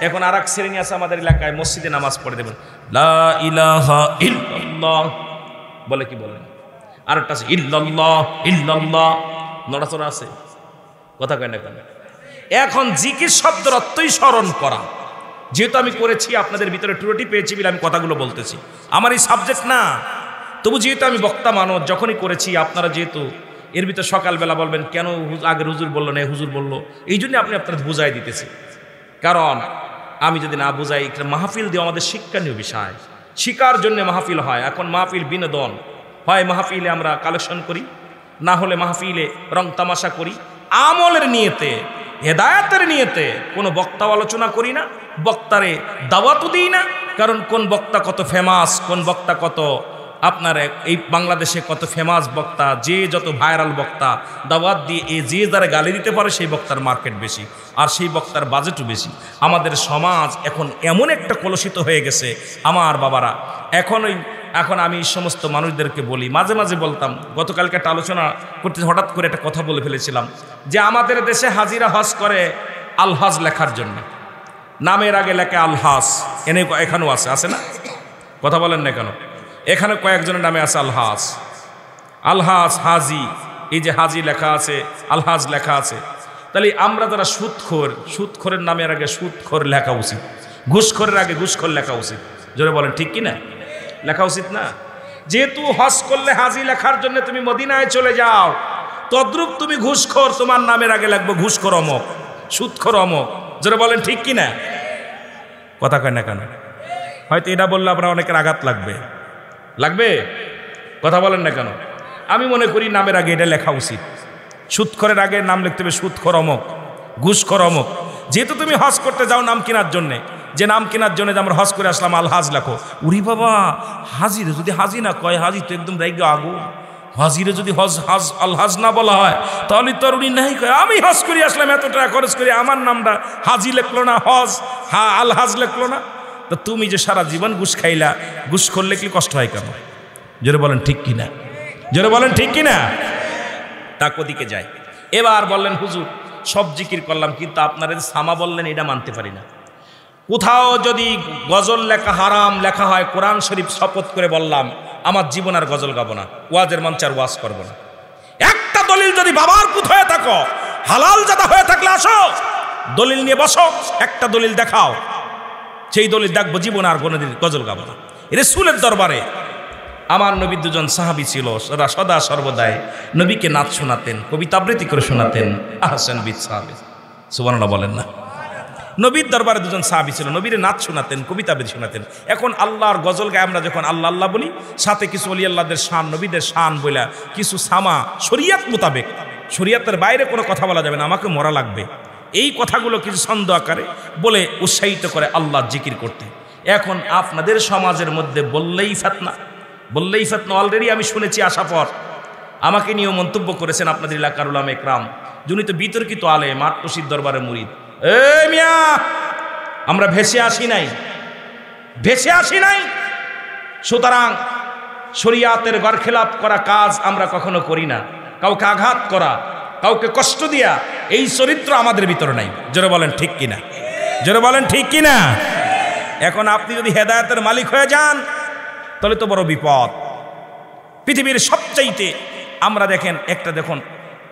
এখন আর এক শ্রেণী আছে আমাদের এলাকায়, মসজিদে নামাজ পড়ে দেবেন লা ইলাহা ইল্লাল্লাহ বলে, কি বলেন? আর একটা আছে ইল্লাল্লাহ ইল্লাল্লাহ, নড়াচড়া আছে, কথা কয় না কেন? এখন জিকির শব্দের অর্থই স্মরণ করা। যেহেতু আমি করেছি, আপনাদের ভিতরে ত্রুটি পেয়েছি বলে আমি কথাগুলো বলতেছি, আমার এই সাবজেক্ট না। তবু যেহেতু আমি বক্তা মানব, যখনই করেছি আপনারা যেহেতু এর ভিতরে সকালবেলা বলবেন কেন আগের হুজুর বললো না, হুজুর বললো, এই জন্য আপনি আপনাদের বুঝাই দিতেছি। কারণ আমি যদি না বুঝাই, একটা মাহফিল দিয়ে আমাদের শিক্ষণীয় বিষয়, শিকার জন্য মাহফিল হয়। এখন মাহফিল বিনোদন হয়, মাহফিলে আমরা কালেকশন করি, না হলে মাহফিলে রং তামাশা করি। আমলের নিয়তে, হেদায়েতের নিয়তে কোনো বক্তা আলোচনা করি না, বক্তারে দাওয়াতও দিই না। কারণ কোন বক্তা কত ফেমাস, কোন বক্তা কত আপনার এই বাংলাদেশে কত ফেমাস বক্তা, যে যত ভাইরাল বক্তা দাওয়াত দিয়ে যে যারা গালি দিতে পারে সেই বক্তার মার্কেট বেশি, আর সেই বক্তার বাজেটও বেশি। আমাদের সমাজ এখন এমন একটা কলুষিত হয়ে গেছে আমার বাবারা। এখন আমি সমস্ত মানুষদেরকে বলি, মাঝে মাঝে বলতাম, গতকালকে একটা আলোচনা করতে হঠাৎ করে একটা কথা বলে ফেলেছিলাম যে আমাদের দেশে হাজিরা হজ করে আলহাজ লেখার জন্য, নামের আগে লেখে আলহাজ, এখানেও আছে না? কথা বলেন না কেন? এখানে কয়েকজনের নামে আছে আলহাজ, আলহাজ হাজি, এই যে হাজি লেখা আছে, আলহাজ লেখা আছে। তাহলে আমরা যারা সুদখোরের নামের আগে সুদখোর লেখা উচিত, ঘুষখোরের আগে ঘুষখোর লেখা উচিত। জোরে বলেন ঠিক কিনা? লেখা উচিত না? যেহেতু হজ করলে হাজি লেখার জন্য তুমি মদিনায় চলে যাও, তদ্রূপ তুমি ঘুষখোর, তোমার নামের আগে লাগবে ঘুষখোর অমক, সুদখোর অমক। জোরে বলেন ঠিক কিনা? কথা কয় না কেন? হয়তো এটা বললে আপনার অনেকের আঘাত লাগবে, কথা বলেন না কেন? আমি মনে করি নামের আগে এটা লেখা উচিত। সুদখোরের আগে নাম লিখতে হবে সুদখোর অমক, ঘুষখোর অমক। যেহেতু তুমি হজ করতে যাও নাম কেনার জন্যে, যে নাম কেনার জন্য আমরা হজ করে আসলাম আলহাজ লেখো। উরি বাবা, হাজিরে যদি হাজি না কয়, হাজি তো একদম রাইগা আগুন। হাজিরে যদি আলহাজ না বলা হয় তাহলে তো আর উনি নাই কয় আমি হজ করে আসলাম, এত টাকা খরচ করে আমার নামটা হাজি লেখলো না, আলহাজ লেখলো না। তো তুমি যে সারা জীবন ঘুষ খাইলা, ঘুষখোর লেখলে কষ্ট হয় কেন? জোরে বলেন ঠিক কিনা? জোরে বলেন ঠিক কিনা? তা কোদিকে যায়। এবার বললেন হুজুর সব জিকির করলাম, কিন্তু আপনারা যে সামা বললেন এটা মানতে পারি না। কোথাও যদি গজল লেখা হারাম লেখা হয়, কোরআন শরীফ শপথ করে বললাম আমার জীবন আর গজল গাবো না, ওয়াজের মঞ্চে আর ওয়াজ করবো না। একটা দলিল যদি বাবার পুত হয়ে থাকো, হালাল জাদা হয়ে থাকলে আসো, দলিল নিয়ে বসো, একটা দলিল দেখাও, সেই দলিল দেখবো, জীবন আর কোনোদিন গজল গাবো না। রাসূলের দরবারে আমার নবী দুজন সাহাবী ছিল, সদা সর্বদাই নবীকে নাচ শোনাতেন, কবিতা আবৃত্তি করে শোনাতেন। আহসান বিদ সাহাবী, সুবহানাল্লাহ বলেন না? নবীর দরবারে দুজন সাহাবী ছিল, নবীরে নাচ শোনাতেন, কবিতা আবৃত্তি শোনাতেন। এখন আল্লাহর গজল গায়ে আমরা যখন আল্লাহ আল্লাহ বলি, সাথে কিছু ওলি আল্লাহদের শান, নবীদের শান বইলা কিছু সামা শরিয়াত মোতাবেক, শরিয়াতের বাইরে কোনো কথা বলা যাবে না, আমাকে মরা লাগবে, এই কথাগুলো কিছু ছন্দ আকারে বলে উৎসাহিত করে আল্লাহর জিকির করতে। এখন আপনাদের সমাজের মধ্যে বললেই ফিতনা, অলরেডি আমি শুনেছি। আসার পর আমাকে নিয়েও মন্তব্য করেছেন আপনাদের এলাকার উলামা ইকরাম, যিনি তো বিতর্কিত আলেম, আটপসির দরবারের মুরিদ। এই মিয়া, আমরা ভেসে আসি নাই। সুতরাং শরিয়াতের বরখেলাপ করা কাজ আমরা কখনো করি না। কাউকে আঘাত করা, কাউকে কষ্ট দিয়া, এই চরিত্র আমাদের ভিতরে নাই। জোরে বলেন ঠিক কিনা? জোরে বলেন ঠিক কিনা? এখন আপনি যদি হেদায়েতের মালিক হয়ে যান তাহলে তো বড় বিপদ। পৃথিবীর সবচাইতে আমরা দেখেন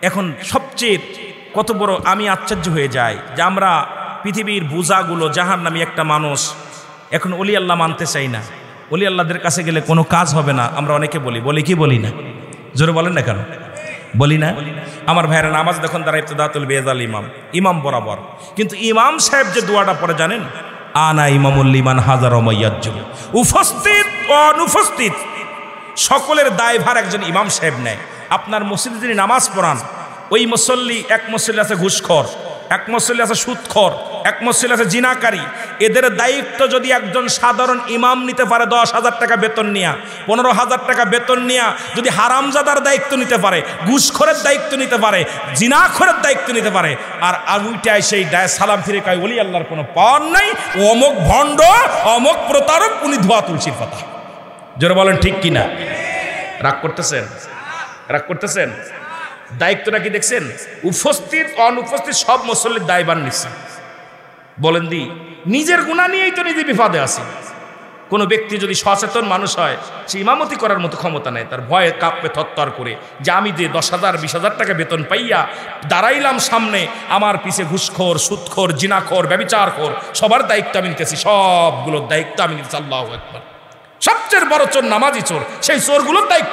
এখন সবচেয়ে কত বড় আমি আশ্চর্য হয়ে যাই যে আমরা পৃথিবীর বোঝাগুলো, জাহান্নামী একটা মানুষ এখন ওলি আল্লাহ মানতে চাই না। ওলি আল্লাহদের কাছে গেলে কোনো কাজ হবে না, আমরা অনেকে বলি কি বলি না? জোরে বলেন না কেন? বলি না? আমার ভাইয়েরা নামাজ দেখুন তারা ইবতিদাতুল বেজাল ইমাম বরাবর, কিন্তু ইমাম সাহেব যে দোয়াটা পড়ে জানেন? আনা ইমামুল লিমান হাজার মাইয়াজ্জুল, উপস্থিত অনুপস্থিত সকলের দায়ভার একজন ইমাম সাহেব নেয়। আপনার মসজিদে যিনি নামাজ পড়ান, ওই মুসল্লি, এক মুসল্লি আছে ঘুষখোর, এক মুসল্লি আছে সুদখোর, এক মুসল্লি আছে জিনাকারী। এদের দায়িত্ব যদি একজন সাধারণ ইমাম নিতে পারে 10,000 টাকা বেতন নিয়া, 15,000 টাকা বেতন নিয়া যদি হারামজাদার দায়িত্ব নিতে পারে, ঘুষখোরের দায়িত্ব নিতে পারে, জিনাখোরের দায়িত্ব নিতে পারে, আর উইটায় সেই সালাম ফিরে কয় ওলি আল্লাহর কোনো পাওয়ার নাই, অমুক ভণ্ড, অমুক প্রতারক, উনি ধোয়া তুলসীর পাতা। জোরে বলেন ঠিক কিনা? রাগ করতেছেন? দায়িত্বটা কি দেখছেন? উপস্থিত অনুপস্থিত সব মুসল্লির দায়ভার নিচ্ছে। বলেন দি নিজের গুনাহ নিয়েই তো নিজে বিপদে আছে। কোনো ব্যক্তি যদি সচেতন মানুষ হয়, সে ইমামতি করার মতো ক্ষমতা নেই, তার ভয়ে কাঁপবে থরথর করে যে আমি যে 10,000 20,000 টাকা বেতন পাইয়া দাঁড়াইলাম সামনে, আমার পিছে ঘুষখোর, সুদখোর, জিনাখোর, ব্যভিচারখোর সবার দায়িত্ব আমি নিতেছি, সবগুলোর দায়িত্ব আমি নিতেছি। আল্লাহু আকবার। সবচেয়ে বড় চোর নামাজি চোর, সেই চোরগুলোর দায়িত্ব